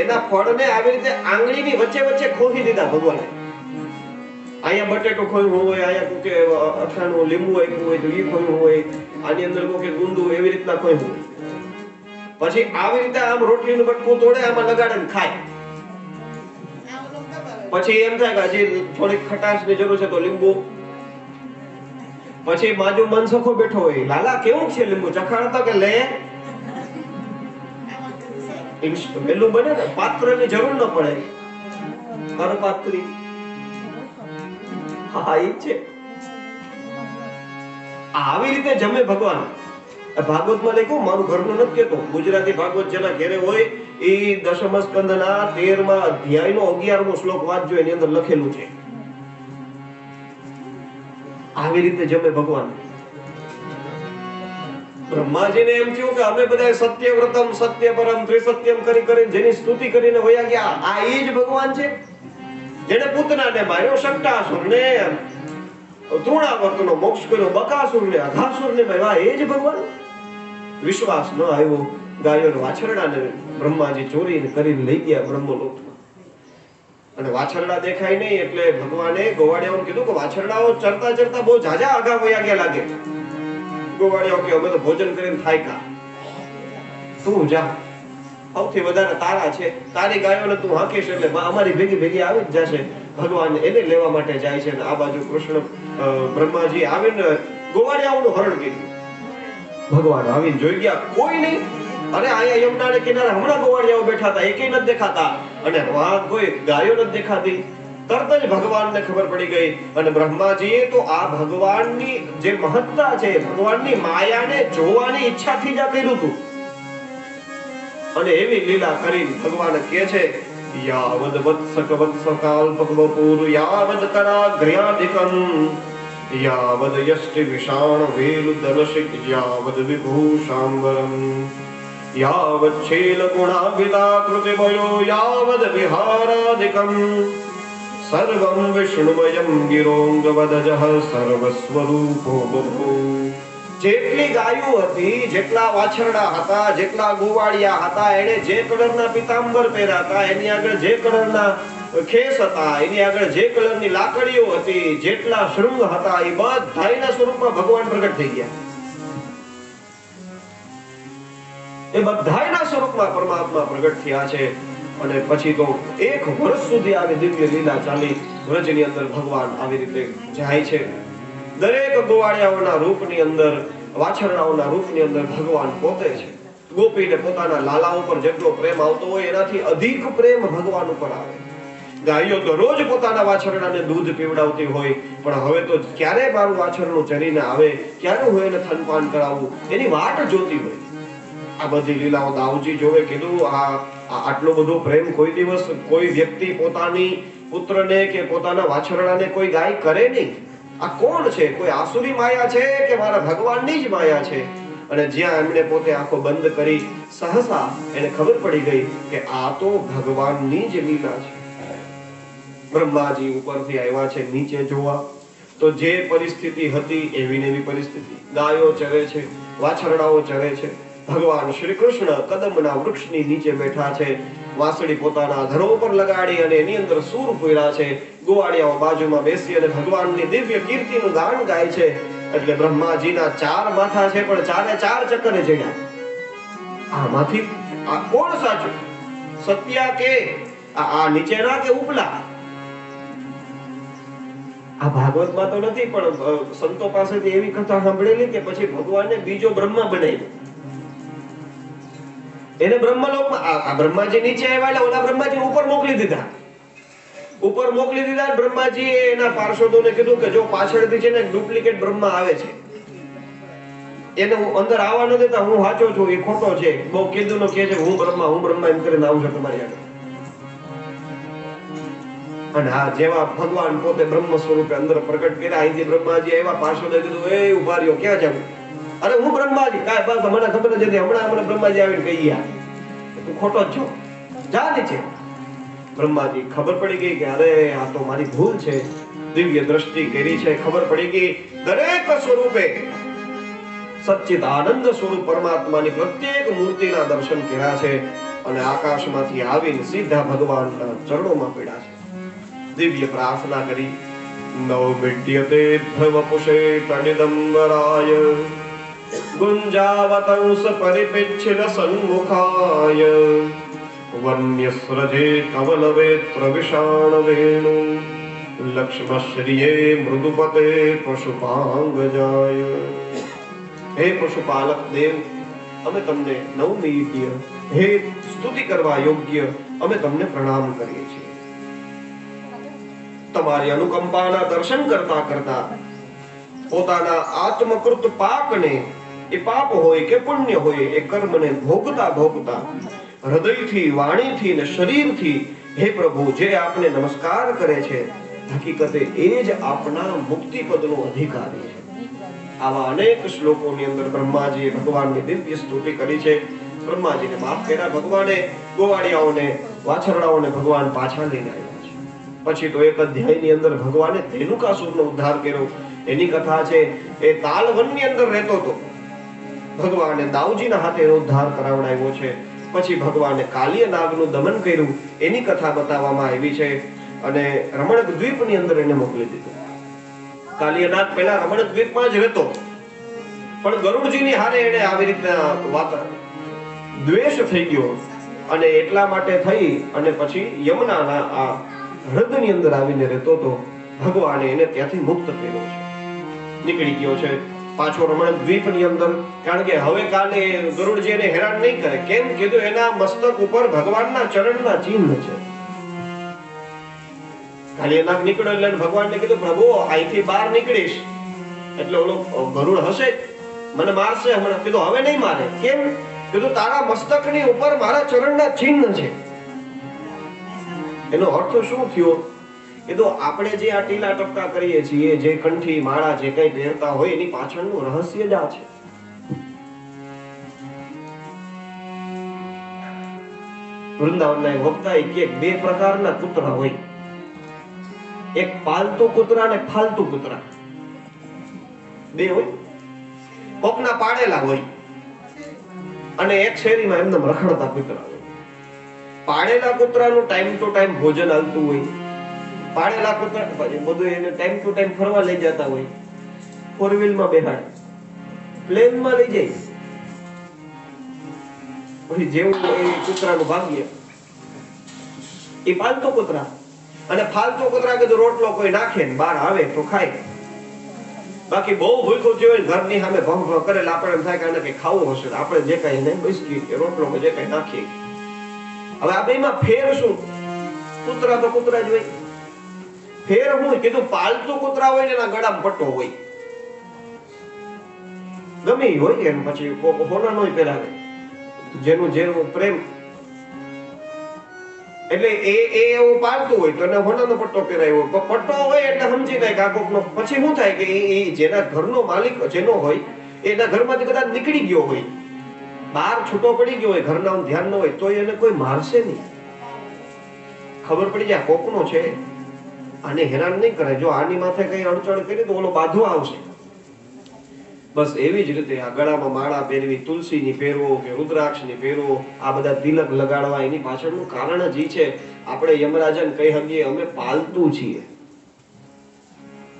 એના ફળને આવી રીતે આંગળીની વચ્ચે વચ્ચે ખોસી દીધા ભગવાને. અહીંયા બટેટો ખોયું હોય, અહીંયા કોકે અથાણું લીંબુ આપ્યું હોય તો એ ખોયું હોય, આની અંદર કોકે ગુંદુ એવી રીતના ખોયું હોય. પછી આવી રીતે આમ રોટલીનું બટકું તોડે, આમાં લગાડે ને ખાય. પછી એમ થાય કે હજી થોડીક ખટાશની જરૂર છે તો લીંબુ. પછી બાજુ મનસખો બેઠો હોય, લાલા કેવું છે લીંબુ, ચખાડતો કે લે. પેલું બને ને, પાત્રની જરૂર ન પડે, કરપાત્રી. હા એ છે. આવી રીતે જમે ભગવાન. ભાગવતમાં લખ્યું, મારું ઘરનું નથી કેતો, ગુજરાતી ભાગવત જેના ઘેરે હોય એ દશમ સ્કંદના 13મા અધ્યાયનો 11મો શ્લોક વાંચજો, એની અંદર લખેલું છે. આવી રીતે જમે ભગવાન. બ્રહ્માજીને એમ થયું કે અમે બધા સત્યવ્રતમ સત્યપરમ ત્રિસત્યમ કરી કરીને જેની સ્તુતિ કરીને વયા ગયા, આ એ જ ભગવાન છે જેને પૂતનાને માર્યો, શક્ટાસુરને, તૃણાવર્તનો મોક્ષ કર્યો, બકાસુરને, અઘાસુરને માર્યા, એ જ ભગવાન. વિશ્વાસ ન આવ્યો. ગાયોના વાછરડાને બ્રહ્માજી ચોરીને કરીને લઈ ગયા બ્રહ્મલોકમાં. અને વાછરડા દેખાય નહીં એટલે ભગવાને ગોવાળિયાઓને કીધું કે વાછરડાઓ ચરતા ચરતા બહુ ઝાઝા આગા વયા ગયા લાગે. ગોવાળિયાઓ કે અમે તો ભોજન કરીને થાક્યા, તું જા, સૌથી વધારે તારા છે, તારી ગાયોને તું હાંકીશ એટલે અમારી ભેગી ભેગી આવી જ જશે. ભગવાન એને લેવા માટે જાય છે. અને આ બાજુ કૃષ્ણ બ્રહ્માજી આવીને ગોવાળિયાઓનું હરણ કર્યું. ભગવાન આવીને જોઈ ગયા, કોઈ નહીં. અરે અહીંયા યમુનાને કિનારે હમણાં ગોવાળિયાઓ બેઠા હતા, એકેય નથી દેખાતા, અને વાહ કોઈ ગાયો નથી દેખાતી. તરત જ ભગવાનને ખબર પડી ગઈ. અને બ્રહ્માજીએ તો આ ભગવાનની જે મહત્તા છે, ભગવાનની માયાને જોવાની ઈચ્છાથી જ આ કર્યું હતું. અને એવી લીલા કરી ભગવાન કહે છે, યાવદ વત્સક વત્સકાલ્પકવપુર યાવદ કરાગ્ર્યાદિકં યાવદ યષ્ટિ વિષાણ વેલુદલશિક યાવદ વિભૂષાંબરમ યાવદ છેલ ગુણાભિતા કૃતિભયો યાવદ વિહારાદિકં સર્વં વિષ્ણુમયં ગિરોંગવદજઃ સર્વસ્વરૂપો બભૂ. જેટલી ગાયો હતી, જેટલા વાછરડા હતા, જેટલા ગોવાળિયા હતા, એને જે કલરના પિતાંબર પહેર્યા હતા, એની આગળ જે કલરના ખેસ હતા, એની આગળ જે કલરની લાકડીઓ હતી, જેટલા શૃંગ હતા, એ બધાના સ્વરૂપમાં ભગવાન પ્રગટ થઈ ગયા. એ બધાના સ્વરૂપમાં પરમાત્મા પ્રગટ થયા છે. અને પછી તો 1 વર્ષ સુધી આવી દિવ્ય લીલા ચાલી. વ્રજની અંદર ભગવાન આવી રીતે જાય છે. દરેક ગોવાળિયાઓના રૂપની અંદર, વાછરડાઓના રૂપની અંદર ભગવાન પોતે છે. ગોપીને પોતાના લાલા ઉપર જેટલો પ્રેમ આવતો હોય એનાથી અધિક પ્રેમ ભગવાન ઉપર આવે. ગાયો દરરોજ પોતાના વાછરડાને દૂધ પીવડાવતી હોય, પણ હવે તો ક્યારે મારું વાછરડું ચરીને આવે, ક્યારે હું એને થનપાન કરાવું, એની વાટ જોતી હોય. આ બધી લીલાઓ દાઉજી જોવે. કીધું આટલો બધો પ્રેમ કોઈ દિવસ કોઈ વ્યક્તિ પોતાની પુત્રને કે પોતાના વાછરડાને કોઈ ગાય કરે નહીં. આ કોણ છે? કોઈ આસુરી માયા છે કે મારા ભગવાનની જ માયા છે? અને જ્યાં એમણે પોતે આંખો બંધ કરી, સહસા એને ખબર પડી ગઈ કે આ તો ભગવાનની જ લીલા છે. બ્રહ્માજી ઉપરથી આવ્યા છે નીચે જોવા, તો જે પરિસ્થિતિ હતી એવી ને એવી પરિસ્થિતિ. ગાયો ચરે છે, વાછરડાઓ ચરે છે. ભગવાન શ્રી કૃષ્ણ કદમના વૃક્ષની નીચે બેઠા છે. વાંસળી પોતાના ધરો પર લગાડી અને એની અંદર સૂર પૂર્યા છે. ગોવાળિયાઓ બાજુમાં બેસી અને ભગવાનની દિવ્ય કીર્તિનું ગાન ગાય છે. એટલે બ્રહ્માજીના 4 માથા છે, પણ 4 ચક્કરે જડ્યા. આમાંથી આ કોણ સાચું? સત્યા કે આ નીચેના કે ઉપલા? આ ભાગવતમાં તો નથી, પણ સંતો પાસેથી એવી કથા સાંભળેલી કે પછી ભગવાને બીજો બ્રહ્મા બનાવ્યો. એને બ્રહ્મલોકમાં આ બ્રહ્માજી નીચે આવ્યા એટલે ઓલા બ્રહ્માજી ઉપર મોકલી દીધા. ઉપર મોકલી દીધા. બ્રહ્માજીએ એના પાર્ષદોને કીધું કે જો પાછળથી છે ને ડુપ્લિકેટ બ્રહ્મા આવે છે, એને હું અંદર આવવા ન દેતા, હું સાચો છું, એ ખોટો છે, બહુ કીધું નો કહે છે હું બ્રહ્મા એમ કરીને આવું છું તમારી આગળ. અને હા, જેવા ભગવાન પોતે બ્રહ્મ સ્વરૂપે અંદર પ્રગટ કર્યા, અહીંથી બ્રહ્માજી આવ્યા, પાર્ષદોએ કીધું એ ઉભા રહ્યો, ક્યાં જાવ? અરે હું બ્રહ્માજી, કાંઈ બસ મને ખબર જ હતી, હમણાં મને બ્રહ્માજી આવીને કહી ગયા તું ખોટો જ છો, જા નીચે. બ્રહ્માજી ખબર પડી ગઈ કે અરે આ તો મારી ભૂલ છે, દિવ્ય દ્રષ્ટિ કરી છે, ખબર પડી ગઈ દરેક સ્વરૂપે સચ્ચિત આનંદ સ્વરૂપ પરમાત્માની પ્રત્યેક મૂર્તિના દર્શન કર્યા છે. અને આકાશમાંથી આવીને સીધા ભગવાનના ચરણોમાં પડ્યા છે. દિવ્ય પ્રાર્થના કરી. નવમિડ્યતે ભવપુષે તનિદંબરાય ગુંજાવતંસ પરિપિચ્છિલ સન્મુખાય વન્યસ્રજે કમલવેત્ર વિષાણ વેણુ લક્ષ્મશ્રિયે મૃદુપતે પશુપાંગજાય. હે પશુપાલક દેવ, અમે તમને નવમિડ્ય, હે સ્તુતિ કરવા યોગ્ય, અમે તમને પ્રણામ કરીએ છીએ. તમારી અનુકંપાના દર્શન કરતા કરતા પોતાના આત્મકૃત પાપને, એ પાપ હોય કે પુણ્ય હોય, એ કર્મને ભોગતા ભોગતા હૃદયથી, વાણીથી ને શરીરથી હે પ્રભુ જે આપને નમસ્કાર કરે છે, હકીકતે એ જ આપના મુક્તિ પદનો અધિકારી છે. આવા અનેક શ્લોકોની અંદર બ્રહ્માજીએ ભગવાનની દિવ્ય સ્તુતિ કરી છે. બ્રહ્માજીને માફ કર્યા. ભગવાને ગોવાળિયાઓને, વાછરડાઓને ભગવાન પાછા લઈને આવ્યા છે. પછી તો એક અધ્યાયની અંદર ભગવાને ધેનુકાસુરનો ઉદ્ધાર કર્યો. એની કથા છે. એ તાલવનની અંદર રહેતો હતો. ભગવાને દાઉજીના હાથે એનો ઉદ્ધાર કરાવડાવ્યો છે. પછી ભગવાને કાલિય નાગનું દમન કર્યું. એની કથા બતાવવામાં આવી છે. અને રમણક દ્વીપની અંદર એને મોકલી દીધો. કાલિય નાગ પહેલા રમણક દ્વીપમાં જ રહેતો, પણ ગરુડજીની હારે એને આવી રીતના વાત દ્વેષ થઈ ગયો અને એટલા માટે થઈ અને પછી યમુનાના આ હૃદયની અંદર આવીને રહેતો હતો. ભગવાને એને ત્યાંથી મુક્ત કર્યો છે, નીકળી ગયો છે પાછો રમણ દ્વીપની અંદર. કારણ કે હવે કાલે ગરુડજી એને હેરાન નહીં કરે. કેમ કીધું? એના મસ્તક ઉપર ભગવાનના ચરણના ચિહ્ન છે. કાલિય નાગ નીકળ્યો એટલે ભગવાનને કીધું, પ્રભુ અહીંથી બહાર નીકળીશ એટલે ઓલો ગરુડ હશે, મને મારશે હમણાં. કીધું હવે નહીં મારે. કેમ? કીધું તારા મસ્તકની ઉપર મારા ચરણના ચિહ્ન છે. એનો અર્થ શું થયો? કીધું આપણે જે આ ટીલા ટપકા કરીએ છીએ, જે કંઠી માળા જે કઈ પહેરતા હોય, એની પાછળનું રહસ્ય જ આ છે. વૃંદાવનના એક વક્તાએ કે બે પ્રકારના કૂતરા હોય, એક પાલતુ કૂતરા અને ફાલતુ કૂતરા. બે હોય. કોકના પાડેલા હોય અને એક શેરીમાં એમને રખડતા કૂતરા હોય. પાડેલા કૂતરાનું ટાઈમ ટુ ટાઈમ ભોજન આવતું હોય. પાડેલા કૂતરા બધું એને ટાઈમ ટુ ટાઈમ ફરવા લઈ જતા હોય. ફોર વ્હીલમાં બેહાડે, પ્લેનમાં લઈ જાય. પછી જેવું એ કૂતરાનું ભાગ્ય. એ પાલતુ કૂતરા. અને ફાલતુ કૂતરા કીધું રોટલો કોઈ નાખે ને બહાર આવે તો ખાય. બાકી બહુ ભૂખ્યું થયું હોય ઘરની સામે ભંગ ભંગ કરેલા આપણે એમ થાય કે આને કઈ ખાવું હશે, આપણે જે કઈ નહીં બિસ્કીટ કે રોટલો કે જે કઈ નાખીએ. હવે આ બેમાં ફેર શું? કૂતરા તો કૂતરા જ હોય. ફેર હું કીધું? પાલતુ કૂતરા હોય ને એના ગળામાં પટ્ટો હોય, ગમે હોય એમ. પછી હોનાનો પહેરાવે, જેનું જેનું પ્રેમ. એટલે એ એવું પાલતું હોય તો એને હોનાનો પટ્ટો પહેરાવ્યો. પટ્ટો હોય એટલે સમજી જાય કે આ કોકનો. પછી શું થાય કે એ જેના ઘરનો માલિક જેનો હોય એના ઘરમાંથી કદાચ નીકળી ગયો હોય, બહાર છૂટો પડી ગયો હોય, ઘરના ધ્યાન ન હોય, તો એને કોઈ મારશે નહીં. ખબર પડી જાય કોકનો છે, આને હેરાન નહીં કરે. જો આની માથે કઈ અડચણ કરી તો ઓલો બાંધવા આવશે. બસ એવી જ રીતે આ ગળામાં માળા પહેરવી, તુલસીની પહેરવો કે રુદ્રાક્ષની પહેરવો, આ બધા તિલક લગાડવા, એની પાછળનું કારણ જ છે. આપણે યમરાજન કહી શકીએ અમે પાલતુ છીએ,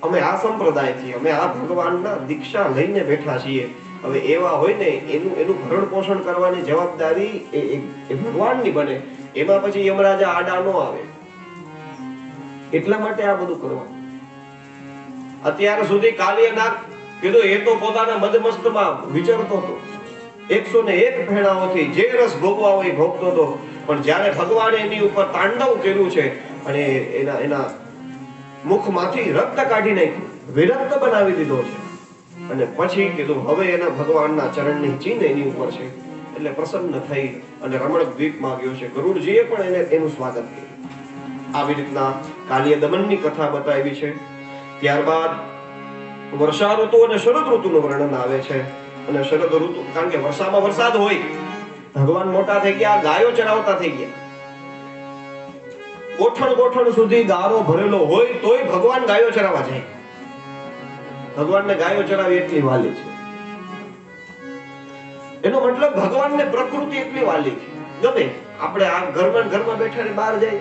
અમે આ સંપ્રદાયથી, અમે આ ભગવાનના દીક્ષા લઈને બેઠા છીએ. હવે એવા હોય ને એનું ભરણ પોષણ કરવાની જવાબદારી એ ભગવાનની બને. એમાં પછી યમરાજા આડા ન આવે. એટલા માટે આ બધું કરવાનું. અત્યાર સુધી કાલિય નાગ કીધું એ તો પોતાના મદમસ્તમાં વિચરતો હતો, 101 ફેણાઓથી જે રસ ભોગવા હોય ભોગતો હતો. પણ જ્યારે ભગવાને એની ઉપર તાંડવ કર્યું છે અને એના મુખમાંથી રક્ત કાઢી નાખ્યું, વિરક્ત બનાવી દીધો છે, અને પછી કીધું હવે એના ભગવાનના ચરણની ચિહ્ન એની ઉપર છે, એટલે પ્રસન્ન થઈ અને રમણક દ્વીપમાં ગયો છે. ગરુડજીએ પણ એનું સ્વાગત કર્યું. આવી રીતના કાલિય દમનની કથા બતાવી છે. ત્યારબાદ વર્ષા ઋતુ અને શરદ ઋતુનું વર્ણન આવે છે. અને શરદ ઋતુ, કારણ કે વર્ષામાં વરસાદ હોય, ભગવાન મોટા થઈ ગયા, ગાયો ચરાવતા થઈ ગયા, ગોઠણ ગોઠણ સુધી ગારો ભરેલો હોય તોય ભગવાન ગાયો ચરાવવા જાય. ભગવાનને ગાયો ચરાવી એટલી વાલી છે. એનો મતલબ ભગવાનને પ્રકૃતિ એટલી વાલી છે, ગમે આપણે આ ઘરમાં બેઠા બહાર જાય.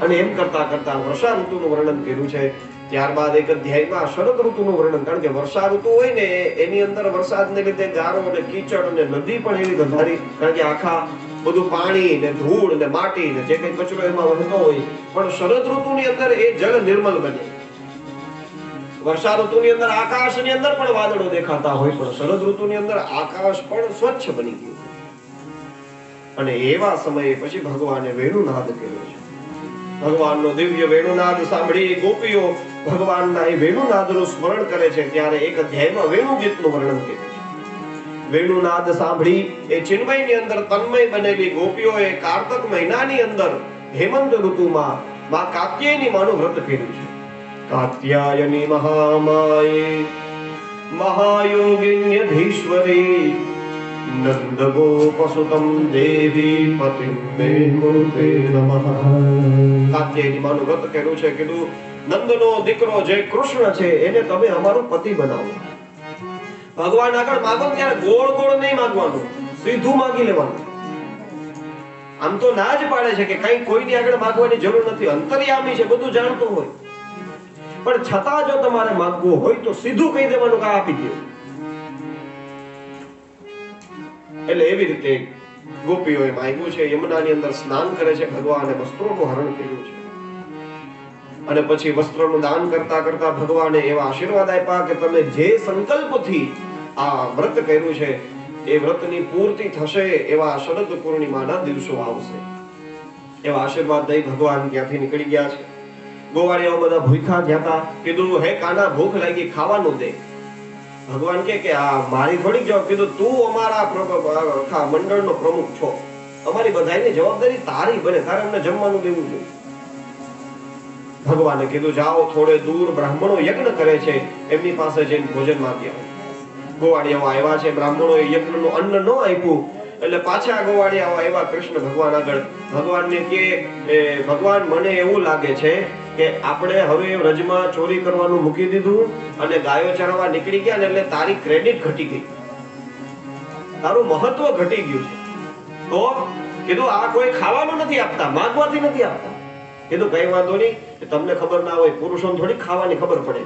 અને એમ કરતા કરતા વર્ષા ઋતુનું વર્ણન કર્યું છે. ત્યારબાદ એક અધ્યાયમાં શરદ ઋતુનું વર્ણન, કારણ કે વર્ષા ઋતુ હોય ને એની અંદર વરસાદને લીધે ગારો અને કીચડ અને નદી પણ એવી ગંધારી, કારણ કે આખા બધું પાણી ને ધૂળ ને માટી ને જે કઈ કચરો એમાં વહેતો હોય. પણ શરદ ઋતુની અંદર એ જળ નિર્મલ બને. વર્ષા ઋતુની અંદર આકાશની અંદર પણ વાદળો દેખાતા હોય, પણ શરદ ઋતુની અંદર આકાશ પણ સ્વચ્છ બની ગયું. અને એવા સમયે પછી ભગવાને વેણુનાદ કર્યો છે. ભગવાનનો દિવ્ય વેણુનાદ સાંભળી ગોપીઓ ભગવાનના એ વેણુનાદનું સ્મરણ કરે છે. ત્યારે એક અધ્યાયમાં વેણુ ગીતનું વર્ણન કર્યું છે. વેણુનાદ સાંભળી એ ચિન્મયની અંદર તન્મય બનેલી ગોપીઓએ કાર્તક મહિનાની અંદર હેમંત ઋતુમાં માં કાત્યાયની માનું વ્રત કર્યું છે. કાત્યાયની મહામાયે મહાયોગિન્યધીશ્વરી નંદ ગોપસુતમ દેવી પતિમ મે મૂર્તે નમઃ. કાત્યાયની માનું વ્રત કર્યું છે. કીધું નંદનો દીકરો જે કૃષ્ણ છે એને તમે અમારો પતિ બનાવો. ભગવાન આગળ માંગો ત્યારે ગોળ ગોળ નહીં માંગવાનું, સીધું માંગી લેવાનું. આમ તો ના જ પાડે છે કે કઈ કોઈની આગળ માંગવાની જરૂર નથી, અંતર્યામી છે, બધું જાણતો હોય. પણ છતાં જો તમારે માંગવું હોય તો સીધું કહી દેવાનું કે આપી દો. એટલે એવી રીતે ગોપીઓએ માંગ્યું છે. યમુનાની અંદર સ્નાન કરે છે, ભગવાને વસ્ત્રોનું હરણ કર્યું છે. અને પછી વસ્ત્રોનું દાન કરતા કરતા ભગવાને એવા આશીર્વાદ આપ્યા કે તમે જે સંકલ્પથી આ વ્રત કર્યું છે એ વ્રતની પૂર્તિ થશે. એવા શરદ પૂર્ણિમાના દિવસો આવશે. એવા આશીર્વાદ દઈ ભગવાન ત્યાંથી નીકળી ગયા છે. ગોવાળિયાઓ બધા ભૂખ્યા ગયા હતા. કીધું હે કાના ભૂખ લાગી, ખાવાનું દે. ભગવાન કે આ મારી થોડીક જવાબ. કીધું તું અમારા આખા મંડળનો પ્રમુખ છો, અમારી બધાની જવાબદારી તારી બને, તારે અમને જમવાનું દેવું જોઈએ. ભગવાને કીધું જાઓ થોડે દૂર બ્રાહ્મણો યજ્ઞ કરે છે, એમની પાસે જઈને ભોજન માંગી આવો. ગોવાળિયાઓ આવ્યા છે, બ્રાહ્મણોએ યજ્ઞનું અન્ન ન આપ્યું એટલે પાછા ગોવાળિયાઓ આવ્યા કૃષ્ણ ભગવાન આગળ. ભગવાનને કે ભગવાન મને એવું લાગે છે કે આપણે હવે વ્રજમાં ચોરી કરવાનું મૂકી દીધું અને ગાયો ચરવા નીકળી ગયા એટલે તારી ક્રેડિટ ઘટી ગઈ, તારું મહત્વ ઘટી ગયું છે. તો કીધું આ કોઈ ખાવાનું નથી આપતા, માંગવાથી નથી આપતા. કીધું કઈ વાંધો નહીં, તમને ખબર ના હોય, પુરુષોને થોડી ખાવાની ખબર પડે.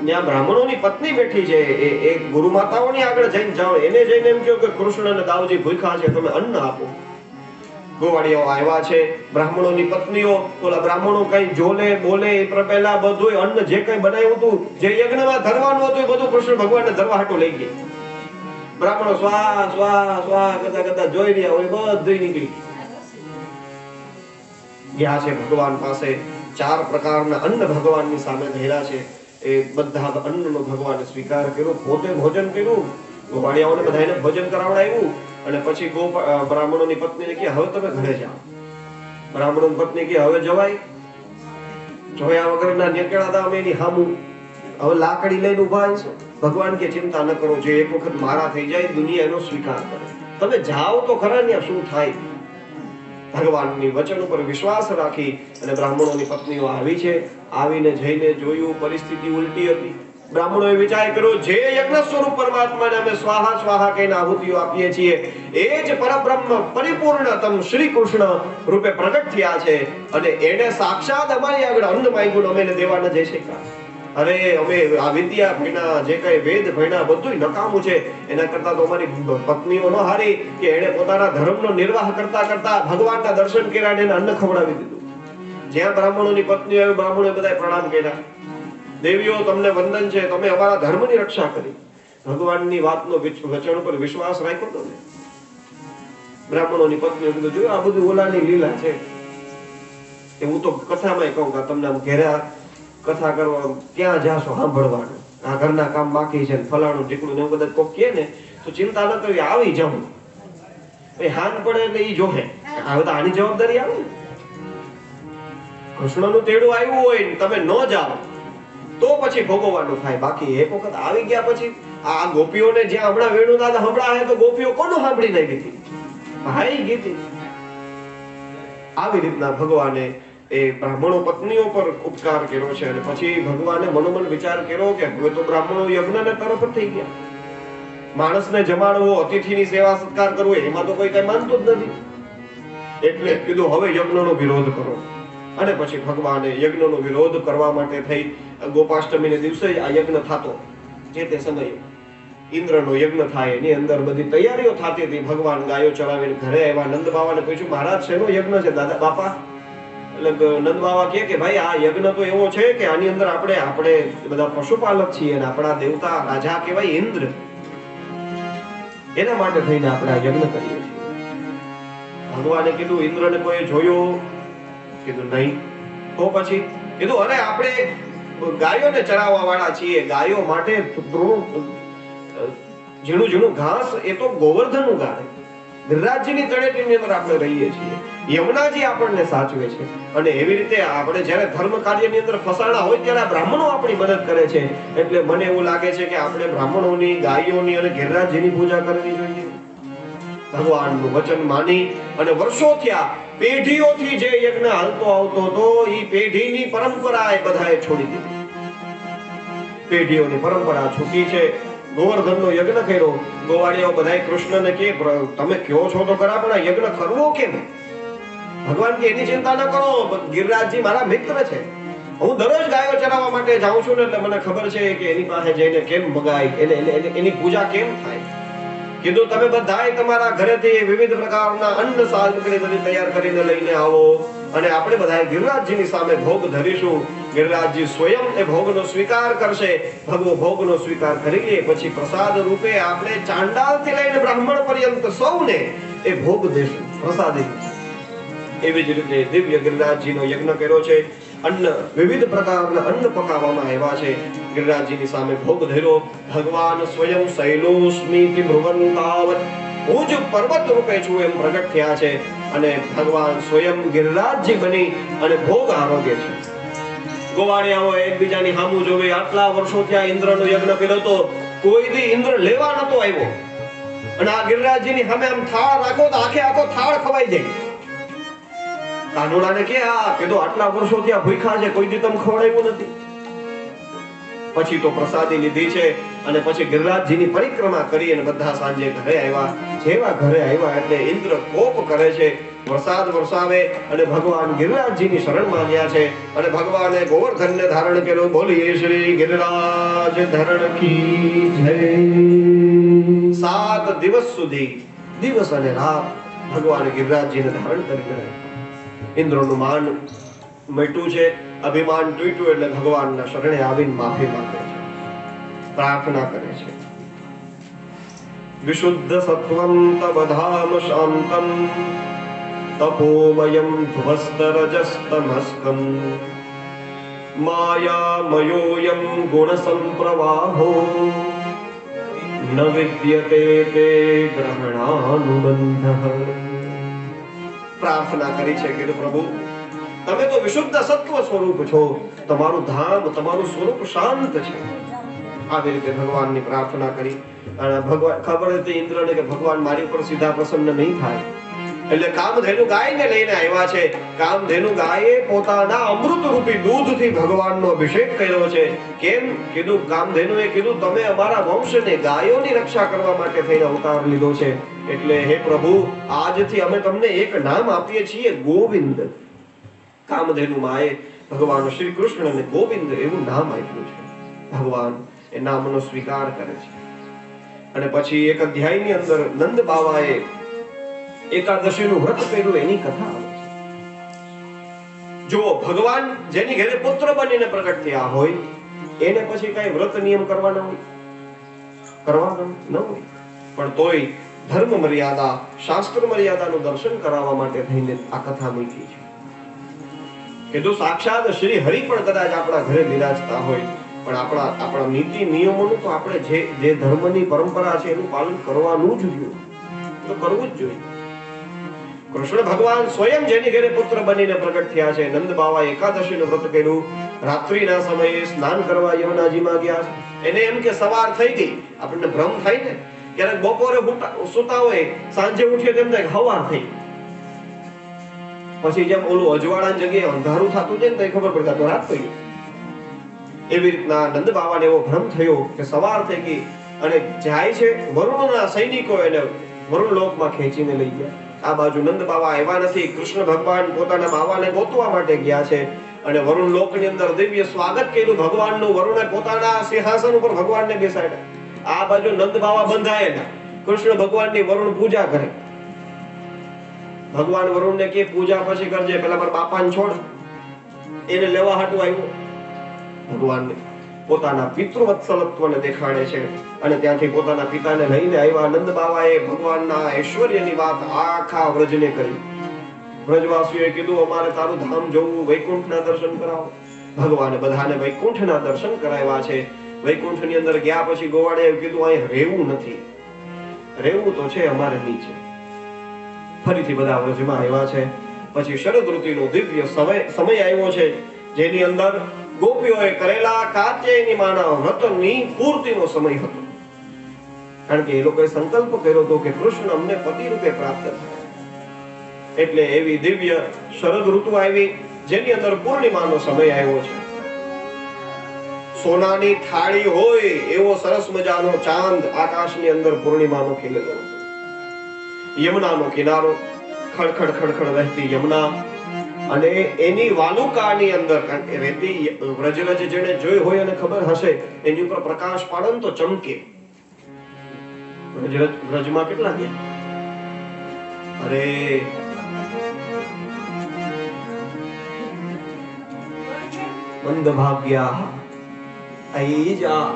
ત્યાં બ્રાહ્મણોની પત્ની બેઠી છે, એ ગુરુ માતાઓની આગળ જઈને જાઓ, એને જઈને એમ કહ્યું કે કૃષ્ણ અને દાઉજી ભૂખ્યા છે, તમે અન્ન આપો. ગોવાળિયાઓ આવ્યા છે, બ્રાહ્મણોની પત્નીઓ ઓલા બ્રાહ્મણો કઈ જોલે બોલે એ પહેલા બધું અન્ન જે કઈ બનાવ્યું હતું, જે યજ્ઞમાં ધરવાનું હતું એ બધું કૃષ્ણ ભગવાનને ધરવા હાટું લઈ ગયા. બ્રાહ્મણો સ્વા સ્વા સ્વા કરતા કરતા જોઈ રહ્યા હોય બધું નીકળી ગયા છે ભગવાન પાસે. 4 પ્રકારના અન્ન ભગવાનની સામે ધર્યા છે. એ બધા અન્નનો ભગવાને સ્વીકાર કર્યો, પોતે ભોજન કર્યું, ગોવાળિયાઓને બધાને ભોજન કરાવડાવ્યું. અને પછી બ્રાહ્મણોની પત્નીને કહે હવે તમે ઘરે જાઓ. બ્રાહ્મણોની પત્ની કહે હવે જવાય, જોયા વગરના નીકળ્યા હતા અમે એની હામું, હવે લાકડી લઈને ઉભા છો. ભગવાન કે ચિંતા ન કરો, જે એક વખત મારા થઈ જાય દુનિયા એનો સ્વીકાર કરે, તમે જાઓ તો ખરા ને શું થાય. ભગવાનની વચન ઉપર વિશ્વાસ રાખી અને બ્રાહ્મણોની પત્નીઓ આવી છે. આવીને જઈને જોયું, પરિસ્થિતિ ઉલટી હતી. બ્રાહ્મણોએ વિચાર કર્યો જે યજ્ઞ સ્વરૂપ પરમાત્માને અમે સ્વાહા સ્વાહા કહીને આહુતિઓ આપીએ છીએ એ જ પરબ્રહ્મ પરિપૂર્ણતમ શ્રી કૃષ્ણ રૂપે પ્રગટ થયા છે અને એને સાક્ષાત અમારી આગળ અન્ન માંગ્યું, અમે એને દેવા ન જઈ શક્યા. અરે અમે આ વિદ્યા ભણ્યા, જે કઈ વેદ ભણ્યા બધું નકામું છે, એના કરતા તો અમારી પત્નીઓ ન હારી કે એને પોતાના ધર્મનો નિર્વાહ કરતા કરતા ભગવાનના દર્શન કર્યા અને એને અન્ન ખવડાવી દીધું. જ્યાં બ્રાહ્મણોની પત્નીઓ આવી, બ્રાહ્મણોએ બધા પ્રણામ કર્યા. દેવીઓ તમને વંદન છે, તમે અમારા ધર્મની રક્ષા કરી. ભગવાનની વાતનો વચન ઉપર વિશ્વાસ રાખ્યો તો ને. બ્રાહ્મણોની પત્નીઓ કીધું જોયું આ બધું ઓલાની લીલા છે. એ હું તો કથામાં કહું કે તમને આમ ઘેરા કથા કરવા ક્યાં જાશો સાંભળવાનું, આ ઘરના કામ બાકી છે, ફલાણું ઢીકણું ને એવું બધા કોક કહે ને તો ચિંતા ન કરવી, આવી જાઉં. હાન પડે એટલે ઈ જોહે, હવે તો આની જવાબદારી આવે ને. કૃષ્ણનું તેડું આવ્યું હોય ને તમે ન જાઓ તો પછી ભોગવવાનું થાય. બાકી એક વખત આવી ગયા પછી આ ગોપીઓને જ્યાં હમણાં વેણુનાદ સંભળાય તો ગોપીઓ કોનું સાંભળી નહીં ગઈ, ભાઈ ગીતી. આવી રીતના ભગવાને એ બ્રાહ્મણો પત્નીઓ પર ઉપકાર કર્યો છે. અને પછી ભગવાને મનોમન વિચાર કર્યો કે હવે તો બ્રાહ્મણો યજ્ઞને તરફ થઈ ગયા, માણસને જમાડવો, અતિથિની સેવા સત્કાર કરવો, એમાં તો કોઈ કઈ માનતું જ નથી. એટલે કીધું હવે યજ્ઞનો વિરોધ કરો. અને પછી ભગવાને યજ્ઞનો વિરોધ કરવા માટે થઈ ગોપાષ્ટમીને દિવસે જ આ યજ્ઞ થતો. જે તે સમયે ઇન્દ્રનો યજ્ઞ થાય એની અંદર બધી તૈયારીઓ થતી હતી. ભગવાન ગાયો ચરાવીને ઘરે આવ્યા. નંદ બાવાને પૂછ્યું, મહારાજ શેનો યજ્ઞ છે દાદા બાપા? એટલે નંદ બાવા કે ભાઈ આ યજ્ઞ તો એવો છે કે આની અંદર આપણે બધા પશુપાલક છીએ અને આપણા દેવતા રાજા કહેવાય ઇન્દ્ર, એના માટે થઈને આપણે આ યજ્ઞ કરીએ છીએ. ભગવાને કીધું ઇન્દ્રને કોઈ જોયો? કીધું નહીં. તો પછી કીધું અરે આપણે ગાયોને ચરાવવા વાળા છીએ, ગાયો માટે ઝીણું ઝીણું ઘાસ એ તો ગોવર્ધનનું ગાય, ગિરિરાજજીની તળેટીની અંદર આપણે રહીએ છીએ. યમુનાજી આપણને સાચવે છે. અને એવી રીતે આપણે જ્યારે ધર્મ કાર્યની અંદર ફસાણા હોય ત્યારે આ બ્રાહ્મણો આપણી મદદ કરે છે. એટલે મને એવું લાગે છે કે આપણે બ્રાહ્મણોની, ગાયોની અને ગિરિરાજજીની પૂજા કરવી જોઈએ. ભગવાનનું વચન માની અને વર્ષો થયા, પેઢીઓથી જે યજ્ઞ હાલતો આવતો હતો એ પેઢીની પરંપરા એ બધાએ છોડી દીધી. પેઢીઓની પરંપરા છૂટી છે. ગોવર્ધનનો યજ્ઞ કર્યો. ગોવાળિયાઓ બધાએ કૃષ્ણને કે તમે કહો છો તો ખરા, પણ આ યજ્ઞ કરવો કેમ? ભગવાન કે એની ચિંતા ન કરો, ગિરિરાજજી મારા મિત્ર છે. હું દરરોજ ગાયો ચરાવવા માટે જાઉં છું ને, એટલે મને ખબર છે કે એની પાસે જઈને કેમ મગાય, એની પૂજા કેમ થાય. કીધું તમે બધાય તમારા ઘરેથી વિવિધ પ્રકારના અન્ન સામગ્રી બધી તૈયાર કરીને લઈને આવો અને આપણે બધાય ગિરિરાજજીની સામે ભોગ ધરીશું. ગિરિરાજજી સ્વયં એ ભોગનો સ્વીકાર કરશે. ભોગનો સ્વીકાર કરી લે પછી પ્રસાદ રૂપે આપણે ચાંડાલથી લઈને બ્રાહ્મણ પર્યંત સૌને એ ભોગ દેશું, પ્રસાદી. એવી જ રીતે દિવ્ય ગિરિરાજજીનો યજ્ઞ કર્યો છે. અન્ન, વિવિધ પ્રકારના અન્ન પકાવવામાં આવ્યા છે. ગિરિરાજજીની સામે ભોગ ધર્યો. ભગવાન સ્વયં શૈલોસ્મીતિ મૃગંતાવત, હું જ પર્વત રૂપે છું એમ પ્રગટ થયા છે. અને ભગવાન સ્વયં ગિરિરાજજી બની અને ભોગ આરોગ્ય છે. ગોવાળિયાઓ એકબીજાની સામું જોવે. આટલા વર્ષો ત્યાં ઇન્દ્રનો યજ્ઞ કર્યો તો કોઈ દી ઇન્દ્ર લેવા નતો આવ્યો. અને આ ગિરિરાજજીની સામે આમ થાળ રાખો તો આખો થાળ ખવાઈ જાય. કાનુડાને કે આ કીધું આટલા વર્ષો ત્યાં ભૂખ્યા છે, કોઈ દી તમે ખવડાવ્યું નથી. પછી તો પ્રસાદી લીધી છે અને પછી ગિરિરાજજીની પરિક્રમા કરી અને બધા સાંજે ઘરે આવ્યા. જેવા ઘરે આવ્યા એટલે ઇન્દ્ર કોપ કરે છે, વરસાદ વરસાવે અને ભગવાન ગિરિરાજજીની શરણમાં ગયા છે. અને ભગવાને ગોવર્ધનને ધારણ કર્યો. બોલીએ શ્રી ગિરિરાજ ધરણ કી જય. 7 દિવસ સુધી, દિવસ અને રાત ભગવાન ગિરિરાજજીને ધારણ કરી. ઇન્દ્રનું માન મટ્યું છે, અભિમાન તૂટ્યું એટલે ભગવાનના શરણે આવીને માફી માંગે છે, પ્રાર્થના કરે છે. વિશુદ્ધ સત્વં તબધામ શાંતમ તપોમયમ ધ્વસ્તરજસ્તમસ્કમ માયામયોયમ ગુણસંપ્રવાહો ન વિદ્યતે તે ગ્રહણાનુબંધઃ. પ્રાર્થના કરી છે કે પ્રભુ તમે તો વિશુદ્ધ સત્વ સ્વરૂપ છો, તમારું ધામ, તમારું સ્વરૂપ શાંત છે. આવી રીતે ભગવાનની પ્રાર્થના કરી. અને ભગવાન ખબર હતી ઇન્દ્રને કે ભગવાન મારી ઉપર સીધા પ્રસન્ન નહીં થાય, એટલે કામધેનુ ગાયને લઈને આવ્યા છે. કામધેનુ ગાયે પોતાના અમૃત રૂપી દૂધથી ભગવાનનો અભિષેક કર્યો છે. કેમ? કીધું કામધેનુએ કીધું તમે અમારા વંશને ગાયોની રક્ષા કરવા માટે થઈને અવતાર લીધો છે, એટલે હે પ્રભુ આજથી અમે તમને એક નામ આપીએ છીએ, ગોવિંદ. કામધેનુ માએ ભગવાન શ્રી કૃષ્ણને ગોવિંદ એવું નામ આપ્યું છે. ભગવાન એ નામનો સ્વીકાર કરે છે. અને પછી એક અધ્યાયની અંદર નંદ બાવાએ એકાદશીનું વ્રત કર્યું, એની કથા આવે છે. જો ભગવાન જેની ઘરે પુત્ર બનીને પ્રગટ થયા હોય એને પછી કઈ વ્રત નિયમ કરવાના હોય? કરવાના ન હોય, પણ તોય ધર્મ મર્યાદા, શાસ્ત્ર મર્યાદાનું દર્શન કરાવવા માટે થઈને આ કથા મૂકી છે. કીધું સાક્ષાત શ્રી હરિ પણ કદાચ આપણા ઘરે બિરાજતા હોય, પણ આપણા નીતિ નિયમોનું તો આપણે જે ધર્મની પરંપરા છે એનું પાલન કરવાનું જ જોઈએ, તો કરવું જ જોઈએ. કૃષ્ણ ભગવાન સ્વયં જેની ઘરે પુત્ર બનીને પ્રગટ થયા છે. નંદ બાવા એકાદશીનું વ્રત કર્યું. રાત્રિના સમયે સ્નાન કરવા યમુનાજીમાં ગયા. એને એમ કે સવાર થઈ ગઈ. આપણને ભ્રમ થાય ને, ક્યારેક બપોરે સુતા હોય, સાંજે ઉઠીએ તેમ થાય સવાર થઈ. પછી જેમ ઓલું અજવાળાની જગ્યાએ અંધારું થતું જાય ને તો ખબર પડે તો રાત થઈ ગઈ. એવી રીતના નંદ બાવાને એવો ભ્રમ થયો કે સવાર થઈ ગઈ. અને જાય છે વરુણના સૈનિકો એને વરુણ લોકમાં ખેંચીને લઈ ગયા. આ બાજુ નંદ બાવા આવ્યા નથી. કૃષ્ણ ભગવાન પોતાના બાવાને ગોતવા માટે ગયા છે અને વરુણ લોકની અંદર દિવ્ય સ્વાગત કર્યું ભગવાનનું. વરુણે પોતાના સિંહાસન ઉપર ભગવાનને બેસાડ્યા. આ બાજુ નંદ બાવા બંધાયેલા. કૃષ્ણ ભગવાનની વરુણ પૂજા કરે. ભગવાન વરુણને કે પૂજા પછી કરજે, પેલા મારા બાપાને છોડ. એને લેવા હાટું આવ્યો. ભગવાનને પોતાના પિતૃવત્સલત્વને દેખાડે છે અને ત્યાંથી પોતાના પિતાને લઈને આવ્યા. નંદ બાવાએ ભગવાનના ઐશ્વર્યની વાત આખા વ્રજને કરી. વ્રજવાસીઓએ કીધું અમારે તારું ધામ જોવું, વૈકુંઠના દર્શન કરાવો. ભગવાને બધાને વૈકુંઠના દર્શન કરાવ્યા છે. વૈકુંઠની અંદર ગયા પછી ગોવાળે કીધું અહીં રહેવું નથી, રહેવું તો છે અમારે નીચે. ફરીથી બધા વ્રજમાં આવ્યા છે. પછી શરદ ઋતુનો દિવ્ય સમય આવ્યો છે, જેની અંદર ગોપીઓએ કરેલા કાત્યાયની માના વ્રતની પૂર્તિનો સમય હતો. કારણ કે એ લોકોએ સંકલ્પ કર્યો હતો કે કૃષ્ણ અમને પતિ રૂપે પ્રાપ્ત થાય. એટલે એવી દિવ્ય શરદ ઋતુ આવી, જેની અંદર પૂર્ણિમાનો સમય આવ્યો છે. સોનાની થાળી હોય એવો સરસ મજાનો ચાંદ આકાશની અંદર પૂર્ણિમાનો ખીલેલો હતો. યમુનાનો કિનારો, ખડખડ ખડખડ વહેતી યમુના અને એની વાલુકાની અંદર, કારણ કે વહેતી વ્રજરજ જેને જોઈ હોય અને ખબર હશે, એની ઉપર પ્રકાશ પાડે ને તો ચમકે. વ્રજમાં કેટલા ગયા? અરે મંદ ભાગ્યા આઈજા.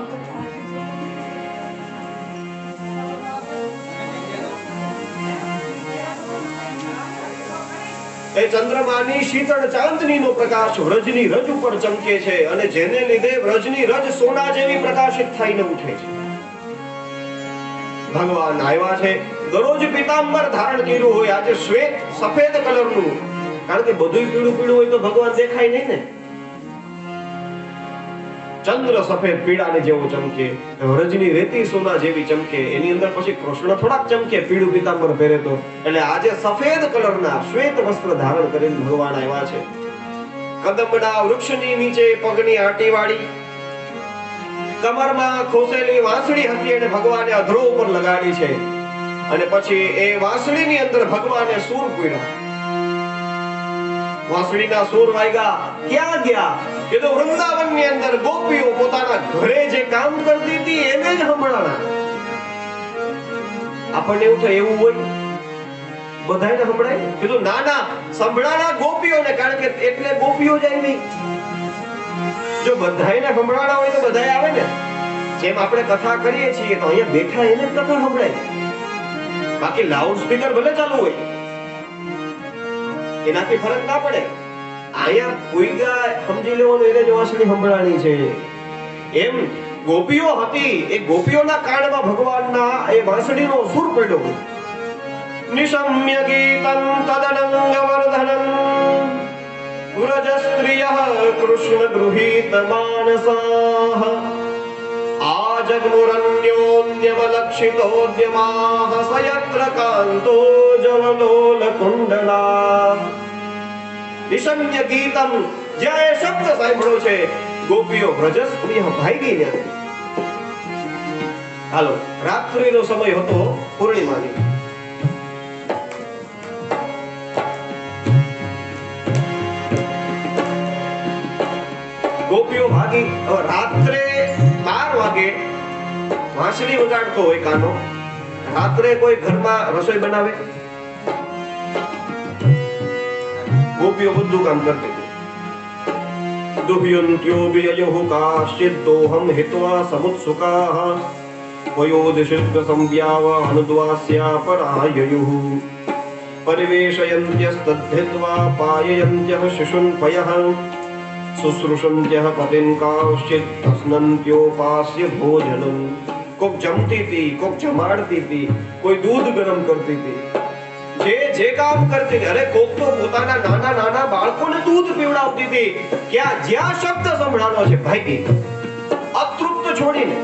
એ ચંદ્રમાની શીતળ ચાંદનીનો પ્રકાશ વ્રજની રજ ઉપર ચમકે છે અને જેને લીધે વ્રજની રજ સોના જેવી પ્રકાશિત થઈને ઉઠે છે. ભગવાન આવ્યા છે. દરરોજ પીતાંબર ધારણ કર્યું હોય, આજે શ્વેત સફેદ કલરનું. કારણ કે બધું પીળું પીળું હોય તો ભગવાન દેખાય નહીં ને. ચંદ્ર સફેદ પીળાને જેવો ચમકે, વ્રજની રેતી સોના જેવી ચમકે. એની અંદર પછી કૃષ્ણ થોડાક ચમકે પીળું પીતાંબર પહેરે તો. એટલે આજે સફેદ કલરના શ્વેત વસ્ત્ર ધારણ કરીને ભગવાન આવ્યા છે. કદમના વૃક્ષની નીચે પગની આંટી વાળી, કમરમાં ખોસેલી વાંસળી હતી અને ભગવાને અધરો ઉપર લગાડી છે. અને પછી એ વાંસળીની અંદર ભગવાને સૂર પૂર્યા. વાંસળીના સૂર વાગ્યા. ક્યાં ગયા? કે તો વૃંદાવનની અંદર ગોપીઓ પોતાના ઘરે જે કામ કરતી હતી એને જ સંભળાણા. આપણને એવું થાય એવું હોય બધાને સંભળાય? કીધું ના ના, સંભળાણા ગોપીઓને. કારણ કે એટલે ગોપીઓ જ આવી. જો બધાને સંભળાણા હોય તો બધાય આવે ને. જેમ આપણે કથા કરીએ છીએ તો અહીંયા બેઠા એને જ કથા સંભળાય. બાકી લાઉડ સ્પીકર ભલે ચાલુ હોય એનાથી ફરક ના પડે. અહીંયા કોઈ સમજી લેવાનું, એને જ વાંસળી સંભળાણી છે. એમ ગોપીઓ હતી, એ ગોપીઓના કાનમાં ભગવાનના એ વાંસળીનો સુર પડ્યો. નિશમ્ય ગીતં તદનંગ વર્ધનં વ્રજ સ્ત્રિયઃ કૃષ્ણ ગૃહીત માનસાઃ આજગ્નુરન્યોન્યમલક્ષિતોદ્યમાઃ સયત્ર કાંતો જવલોલ કુંડલા. નિશમ્ય ગીતમ, જ્યાં એ શબ્દ સાંભળ્યો છે ગોપીઓ વ્રજ સ્ત્રિયઃ ભાગી ગયા. હાલો, રાત્રિનો સમય હતો પૂર્ણિમાની. ગોપીઓ ભાગી. હવે રાત્રે 12 વાગે વાંસળી વગાડતો હોય કાનો. રાત્રે કોઈ ઘરમાં રસોઈ બનાવે? ગોપીઓ બધું કામ કરતી હતી. દુહ્યંત્યો વિયયુઃ કાશ્ચિદોહમ હિત્વા સમુત્સુકાઃ વયોધિષિદ્ધ સંવ્યાવ અનુદ્વાસ્યા પરાયયુઃ પરિવેશયન્ત્યસ્તદ્ધિત્વા પાયયન્ત્યઃ શિશુન પયઃ શુશ્રુષન્ત્યઃ પતિં કાશ્ચિદ તસ્નન્ત્યોપાસ્ય ભોજનમ. કોક જમતી હતી, કોક જમાડતી હતી, કોઈ દૂધ ગરમ કરતી હતી, જે કામ કરતી હતી. અરે કોક તો પોતાના નાના નાના બાળકોને દૂધ પીવડાવતી હતી. ક્યાં જ્યાં શબ્દ સંભળાનો છે ભાઈ અતૃપ્ત છોડીને.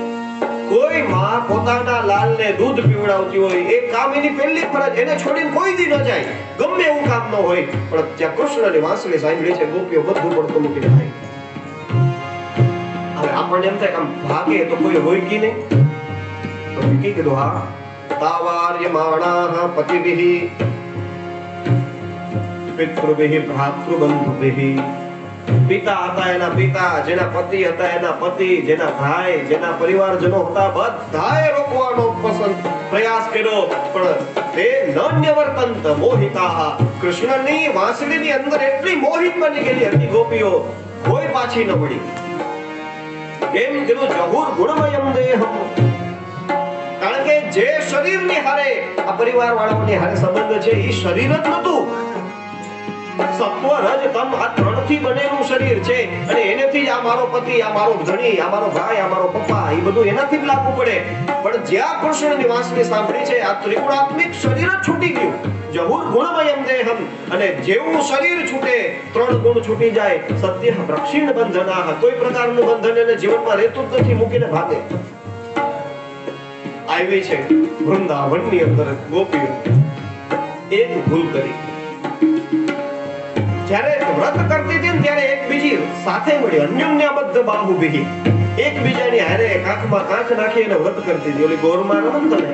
કોઈ માં પોતાના લાલને દૂધ પીવડાવતી હોય એ કામ એની પહેલી ફરજ, એને છોડીને કોઈ દી ન જાય, ગમે એવું કામ ન હોય. પણ ત્યાં કૃષ્ણની વાંસળી સાંભળી છે, ગોપીઓ બધું પડતું મૂકીને ભાઈ. હવે આપણને એમ થાય કે આમ ભાગે તો કોઈ હોય કે નહીં. તો વિકી કીધું હા તાવાર્યમાણાઃ પતિભિઃ પિતૃભિઃ ભ્રાતૃબંધુભિઃ પિતા હતા એના પિતા, જેના પતિ હતા એના પતિ, જેના ભાઈ, જેના પરિવારજનો હતા બધાએ રોકવાનો પ્રયાસ કર્યો પણ તે ન નિવર્તંત મોહિતાઃ કૃષ્ણની વાંસળીની અંદર એટલી મોહિત બની ગયેલી હતી ગોપીઓ કોઈ પાછી ન પડી. કેમ કીધું જહુર ગુણમયમ દેહમ, કારણ કે જે શરીરની હારે આ પરિવાર વાળાઓની હારે સંબંધ છે એ શરીર જ નતું, સત્વ રજ તમ આ ત્રણથી બનેલું શરીર છે અને એનેથી જ આ મારો પતિ, આ મારો ધણી, આ મારો ભાઈ, આ મારો પપ્પા એ બધું એનાથી જ લાગુ પડે. પણ જ્યાં કૃષ્ણની વાંસળી સાંભળી છે આ ત્રિગુણાત્મિક શરીર જ છૂટી ગયું. જહુર ગુણમયમ દેહમ, અને જેવું શરીર છૂટે ત્રણ ગુણ છૂટી જાય. સત્ય પ્રક્ષીણ બંધનાઃ, કોઈ પ્રકારનું બંધન એને જીવનમાં રહેતું જ નથી, મૂકીને ભાગે. આવી છે વૃંદાવનની અંદર ગોપીઓ એક ભૂલ કરી. જ્યારે વ્રત કરતી હતી ને ત્યારે એકબીજી સાથે મળી અન્યોન્યબદ્ધ બાહુભિઃ, એકબીજાની હારે કાંખમાં કાંખ નાખી અને વ્રત કરતી હતી. ઓલી ગોરમાં રમત ને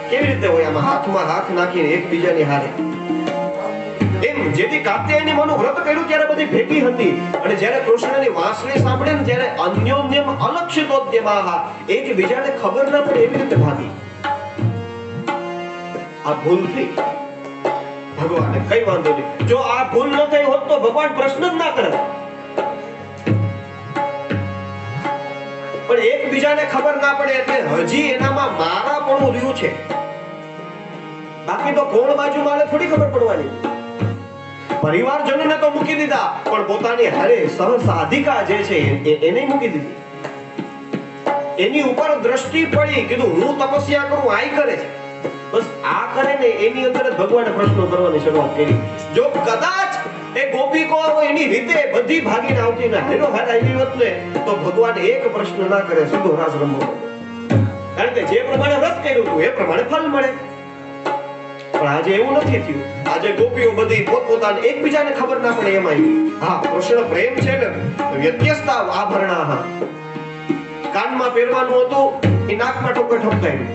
કેવી રીતે હોય, આમાં હાથમાં હાથ નાખીને એકબીજાની હારે એમ. જેથી કાત્યાયની માનું વ્રત કર્યું ત્યારે બધી ભેગી હતી અને જ્યારે કૃષ્ણની વાંસળી સાંભળે ને ત્યારે અન્યોન્યમ અલક્ષિતોદ્યમાઃ, એકબીજાને ખબર ન પડે એવી રીતે ભાગી. આ ભૂલ થઈ. ભગવાને કઈ વાંધો નહીં, જો આ ભૂલ ન થઈ હોત તો ભગવાન પ્રશ્ન જ ના કરે. પણ એકબીજાને ખબર ના પડે એટલે હજી એનામાં મારાપણું રહ્યું છે. બાકી તો કોણ બાજુ મારે થોડી ખબર પડવાની. પરિવારજનોને તો મૂકી દીધા પણ પોતાની હારે સહસાધિકા જે છે એને મૂકી દીધી. એની ઉપર દ્રષ્ટિ પડી, કીધું હું તપસ્યા કરું આઈ કરે છે, બસ આ કરે ને એની અંદર જ ભગવાને પ્રશ્નો કરવાની શરૂઆત કરી. જો કદાચ એ ગોપિકો એની રીતે બધી ભાગીને આવતી ને હેરો હાર આવી હોત ને તો ભગવાન એક પ્રશ્ન ના કરે, સીધો રાસ રમવો. કારણ કે જે પ્રમાણે વ્રત કર્યું હતું એ પ્રમાણે ફળ મળે. પણ આજે એવું નથી થયું. આજે ગોપીઓ બધી પોતપોતાને એકબીજાને ખબર ના પડે એમાં. હા, કૃષ્ણ પ્રેમ છે ને વ્યત્યસ્તા આભરણાઃ, કાનમાં પહેરવાનું હતું એ નાકમાં ટોપે ઠપકાયું,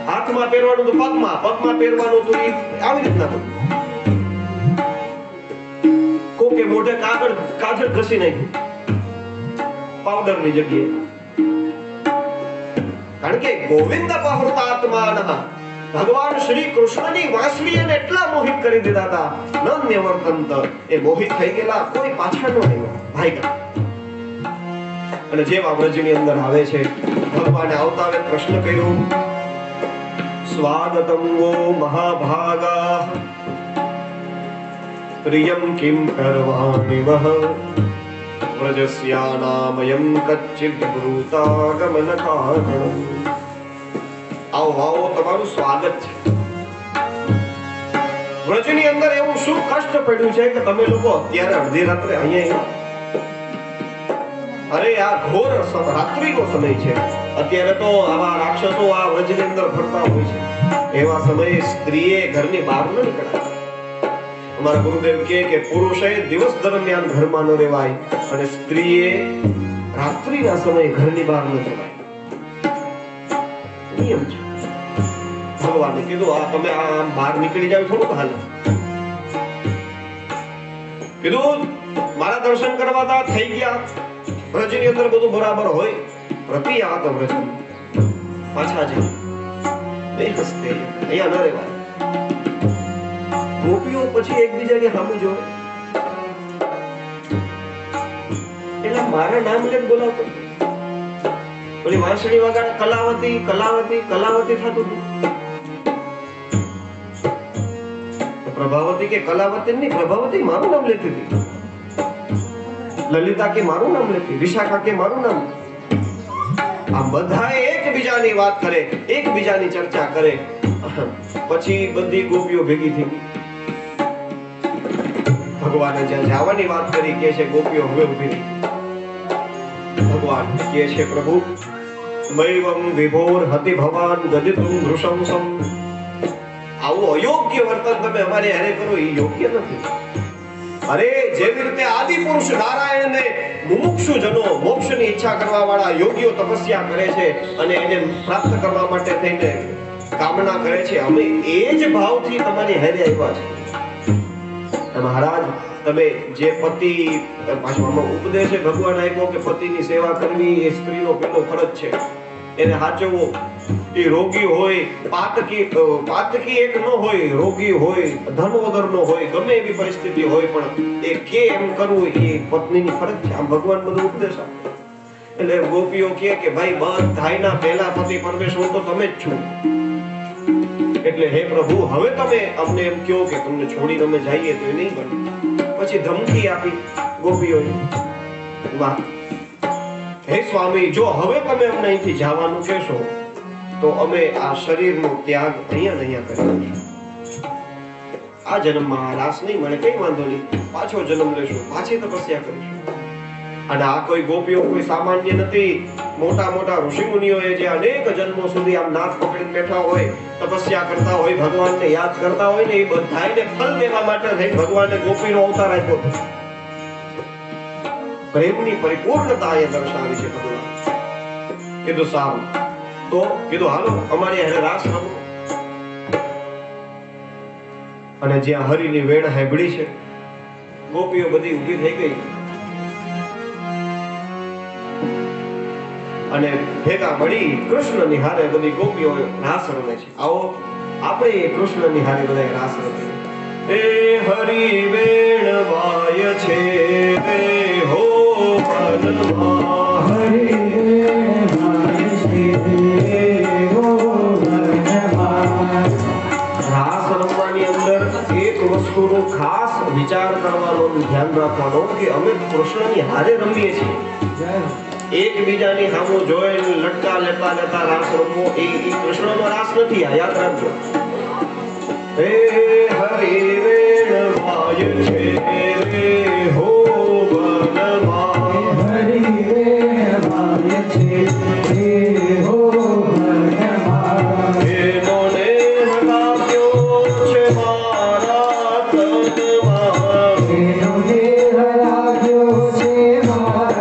હાથમાં પહેરવાનું તો પગમાં, પગમાં પહેરવાનું તો આવી રીતના હતું. કોકે મોઢે કાજળ ઘસી નાખ્યું પાવડરની જગ્યાએ. કારણ કે ગોવિંદ બહૃતાત્માનઃ, ભગવાન શ્રી કૃષ્ણની વાંસળીને એટલા મોહિત કરી દીધા હતા ન નિવર્તંત, એ મોહિત થઈ ગયેલા કોઈ પાછા ન આવ્યો ભાઈગા. અને જેવા વ્રજની અંદર આવે છે ભગવાને આવતા આવે પ્રશ્ન કર્યો, સ્વાગતમ વો મહાભાગા પ્રિયમ કિમ કરવાણિ વહ વ્રજસ્યાનામયં કચ્ચિદ બ્રૂતાગમન કારણમ. આવો આવો, તમારું સ્વાગત છે. વ્રજની અંદર એવું શું કષ્ટ પડ્યું છે કે તમે લોકો અત્યારે અડધી રાત્રે અહીંયા? અરે આ ઘોર રાત્રિનો સમય છે. અત્યારે તો આવા રાક્ષસો આ વ્રજની અંદર ફરતા હોય છે. એવા સમયે સ્ત્રીએ ઘરની બહાર ન નીકળાય. અમારા ગુરુદેવ કહે કે પુરુષે દિવસ દરમિયાન ઘરમાં ન રહેવાય અને સ્ત્રીએ રાત્રિના સમયે ઘરની બહાર ન જવાય. નિયમ છે. ભગવાને કીધું આ તમે આમ બહાર નીકળી જાવ થોડુંક હાલ. કીધું મારા દર્શન કરવા તા થઈ ગયા. વ્રજની અંદર બધું બરાબર હોય, પ્રતિઆત વ્રજ પાછા જ નહીં હસતે અહીંયા ન રહેવાય. ગોપીઓ પછી એકબીજાની સામે જોવે એટલે મારા નામ લઈને બોલાવતો. ઓલી વાંસળી વગાડે કલાવતી કલાવતી કલાવતી થતું હતું. પ્રભાવતી કે કલાવતી નહીં, પ્રભાવતી મારું નામ લેતી હતી. લલિતા કે મારું નામ લેતી, વિશાખા કે મારું નામ. આ બધા એકબીજાની વાત કરે, એકબીજાની ચર્ચા કરે. પછી બધી ગોપીઓ ભેગી થઈ ગઈ. ભગવાને જ્યાં જવાની વાત કરી કે છે ગોપીઓ હવે ઉભી રહી. ભગવાન કહે છે પ્રભુ મૈવમ વિભોર હતિ ભવાન ગદિતુમ નૃશંસમ. આવું અયોગ્ય વર્તન તમે અમારે હારે કરો એ યોગ્ય નથી. અરે જેવી રીતે આદિ પુરુષ નારાયણને મુમુક્ષુ જનો મોક્ષની ઈચ્છા કરવા વાળા યોગીઓ તપસ્યા કરે છે અને એને પ્રાપ્ત કરવા માટે થઈને કામના કરે છે, અમે એ જ ભાવથી તમારી હારે આવ્યા છે મહારાજ. તમે જે પતિ પાછળમાં ઉપદેશ ભગવાન આપ્યો કે પતિની સેવા કરવી એ સ્ત્રીનો પહેલો ફરજ છે, એને સાચવવો. એ રોગી હોય, પાતકી એક ન હોય, રોગી હોય, ધન વગરનો હોય, ગમે એવી પરિસ્થિતિ હોય, પણ એ કે એમ કરવું એ પત્નીની ફરજ છે. આમ ભગવાન બધું ઉપદેશ આપે. એટલે ગોપીઓ કે ભાઈ બધાયના પહેલા પતિ પરમેશ્વર તો તમે જ છો. એટલે હે પ્રભુ, હવે તમે અમને એમ કહો કે તમને છોડીને અમે જઈએ તો એ નહીં બને. પછી ધમકી આપી ગોપીઓએ. વાહ, હે સ્વામી, જો હવે તમે અમને અહીંથી જવાનું કહેશો તો અમે આ શરીરનો ત્યાગ અહીંયા કરીશું. આ જન્મમાં રાસ નહીં મળે કઈ વાંધો નહીં, પાછો જન્મ લેશું, પાછી તપસ્યા કરીશું. અને આ કોઈ ગોપીઓ કોઈ સામાન્ય નથી. મોટા મોટા ઋષિમુનિઓએ જે અનેક જન્મો સુધી આમ નાક પકડીને બેઠા હોય, તપસ્યા કરતા હોય, ભગવાનને યાદ કરતા હોય ને, એ બધાને ફળ દેવા માટે થઈ ભગવાને ગોપીનો અવતાર આપ્યો. પ્રેમની પરિપૂર્ણતા એ દર્શાવી છે ભગવાન. કીધું સારું, તો કીધું હાલો અમારી હારે રાસ રમો. અને જ્યાં હરિની વેણ સાંભળી છે, ગોપીઓ બધી ઊભી થઈ ગઈ અને ભેગા મળી કૃષ્ણની હારે બધી ગોપીઓ રાસ રમે છે. આવો આપણે કૃષ્ણની હારે બધા રાસ રમે. એ હરિ વેણ વાય છે હો વનમાં, હરિ વેણ વાય છે હો વનમાં. રાસ રમવાની અંદર એક વસ્તુનો ખાસ વિચાર કરવાનો, ધ્યાન રાખવાનો કે અમે કૃષ્ણની હારે રમીએ છીએ. એકબીજાની સામુ જોઈને લટકા લેતા લેતા રાસ રમવો એ કૃષ્ણનો રાસ નથી. આ યાદ રાખજો. હે હરિ વેણ વાય છે હો વનમાં, હરિ વેણ વાય છે હો વનમાં. એનો નેહ લાગ્યો છે મારા તનમાં, એનો દેહ લાગ્યો છે મારા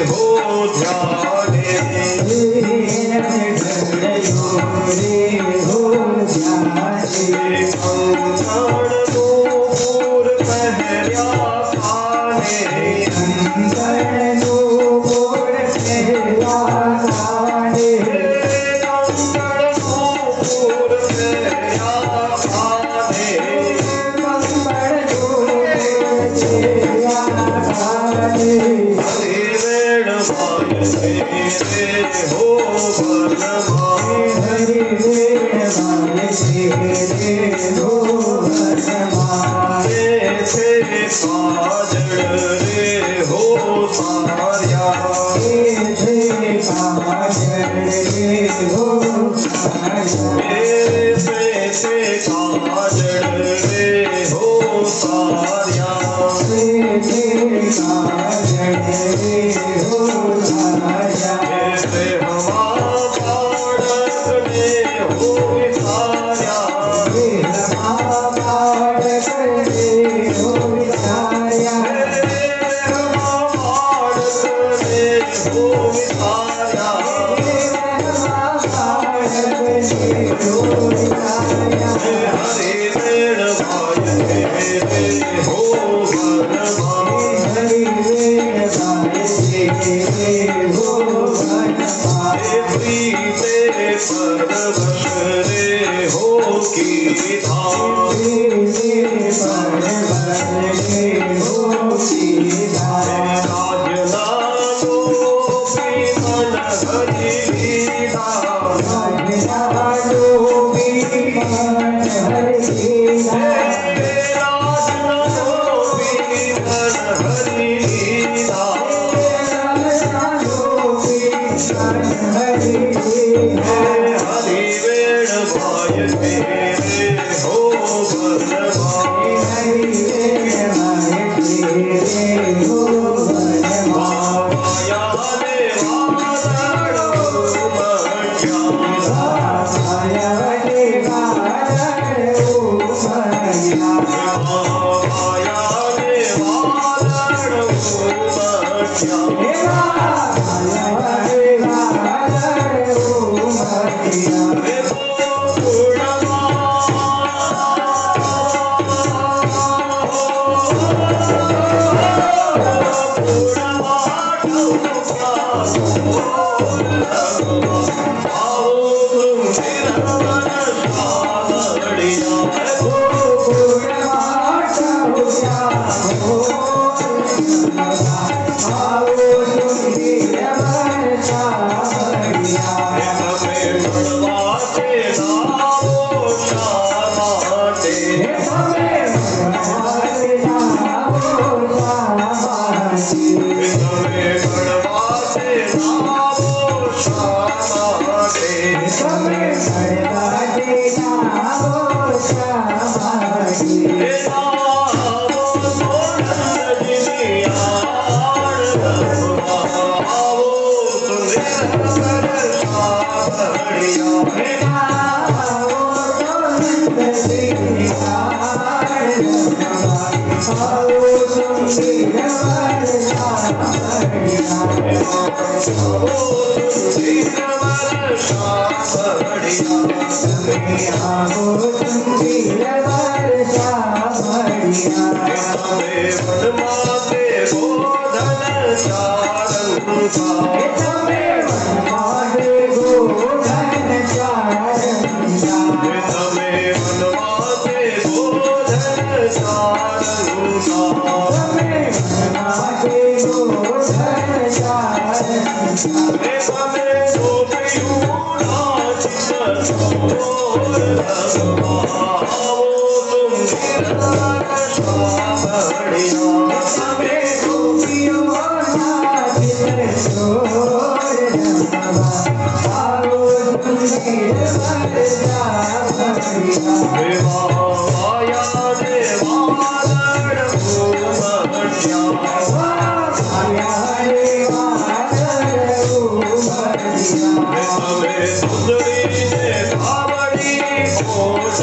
हो ध्याने कंकण नूपुर पहरिया काने कंकण नूपुर पहरिया काने हरि वेण माय तेरे हो काजड़ रे हो सारिया मेरे से काजड़ रे हो सारिया मेरे हवा बाड़क ने हो विसारिया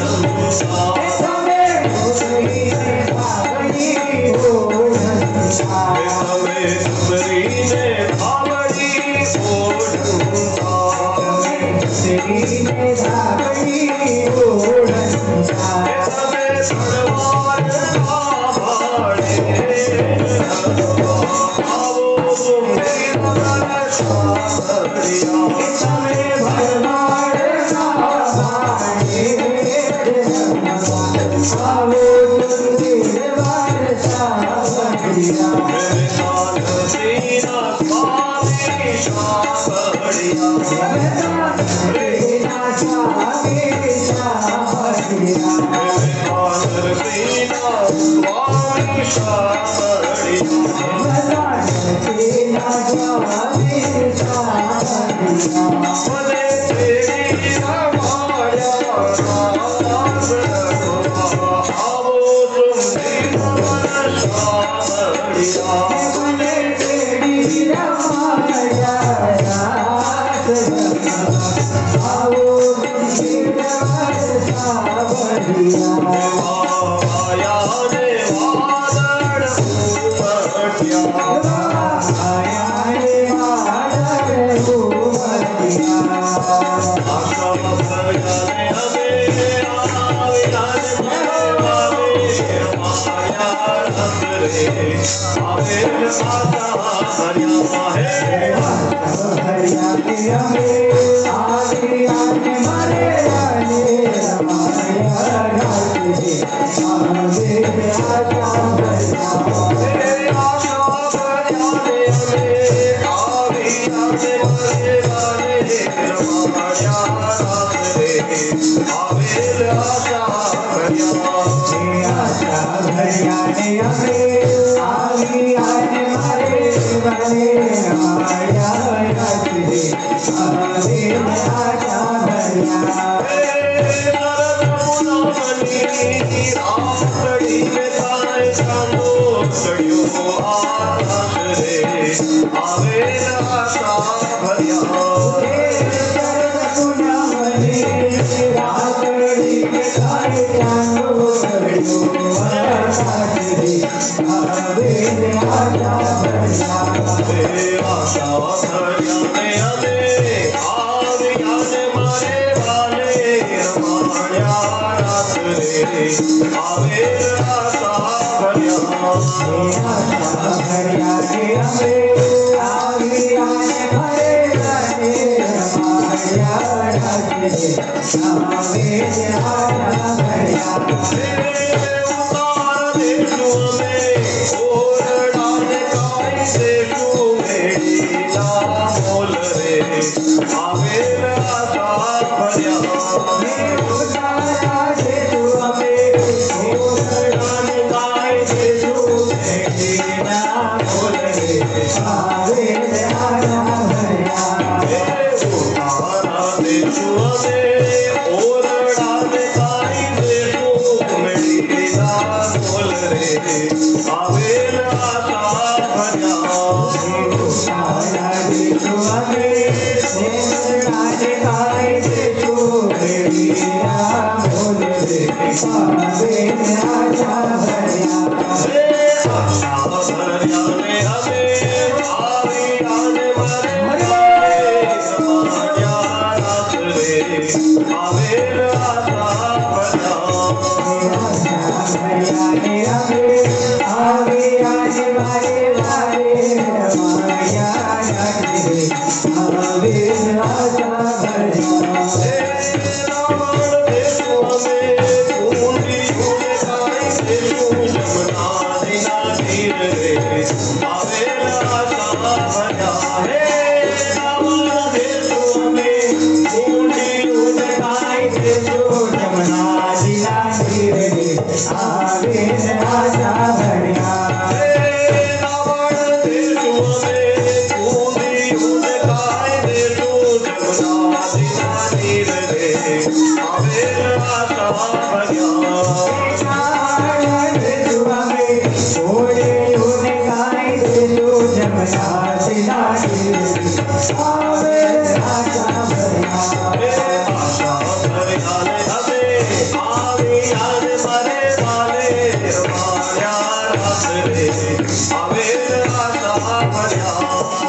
Hare आवे आशा भरिया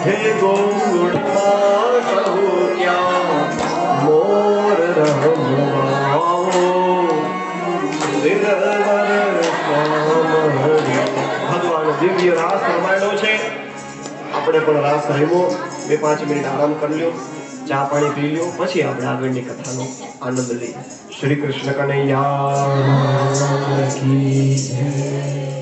हे गोंगुड़ा कहूँ क्या मोर ભગવાન દિવ્ય રાસ રમાયણો છે. આપણે પણ રાસ રમ્યો, 2-5 મિનિટ આરામ કરી લ્યો, ચા પાણી પી લ્યો, પછી આપણે આગળની કથાનો આનંદ લઈએ. શ્રી કૃષ્ણ કનૈયા કી જય.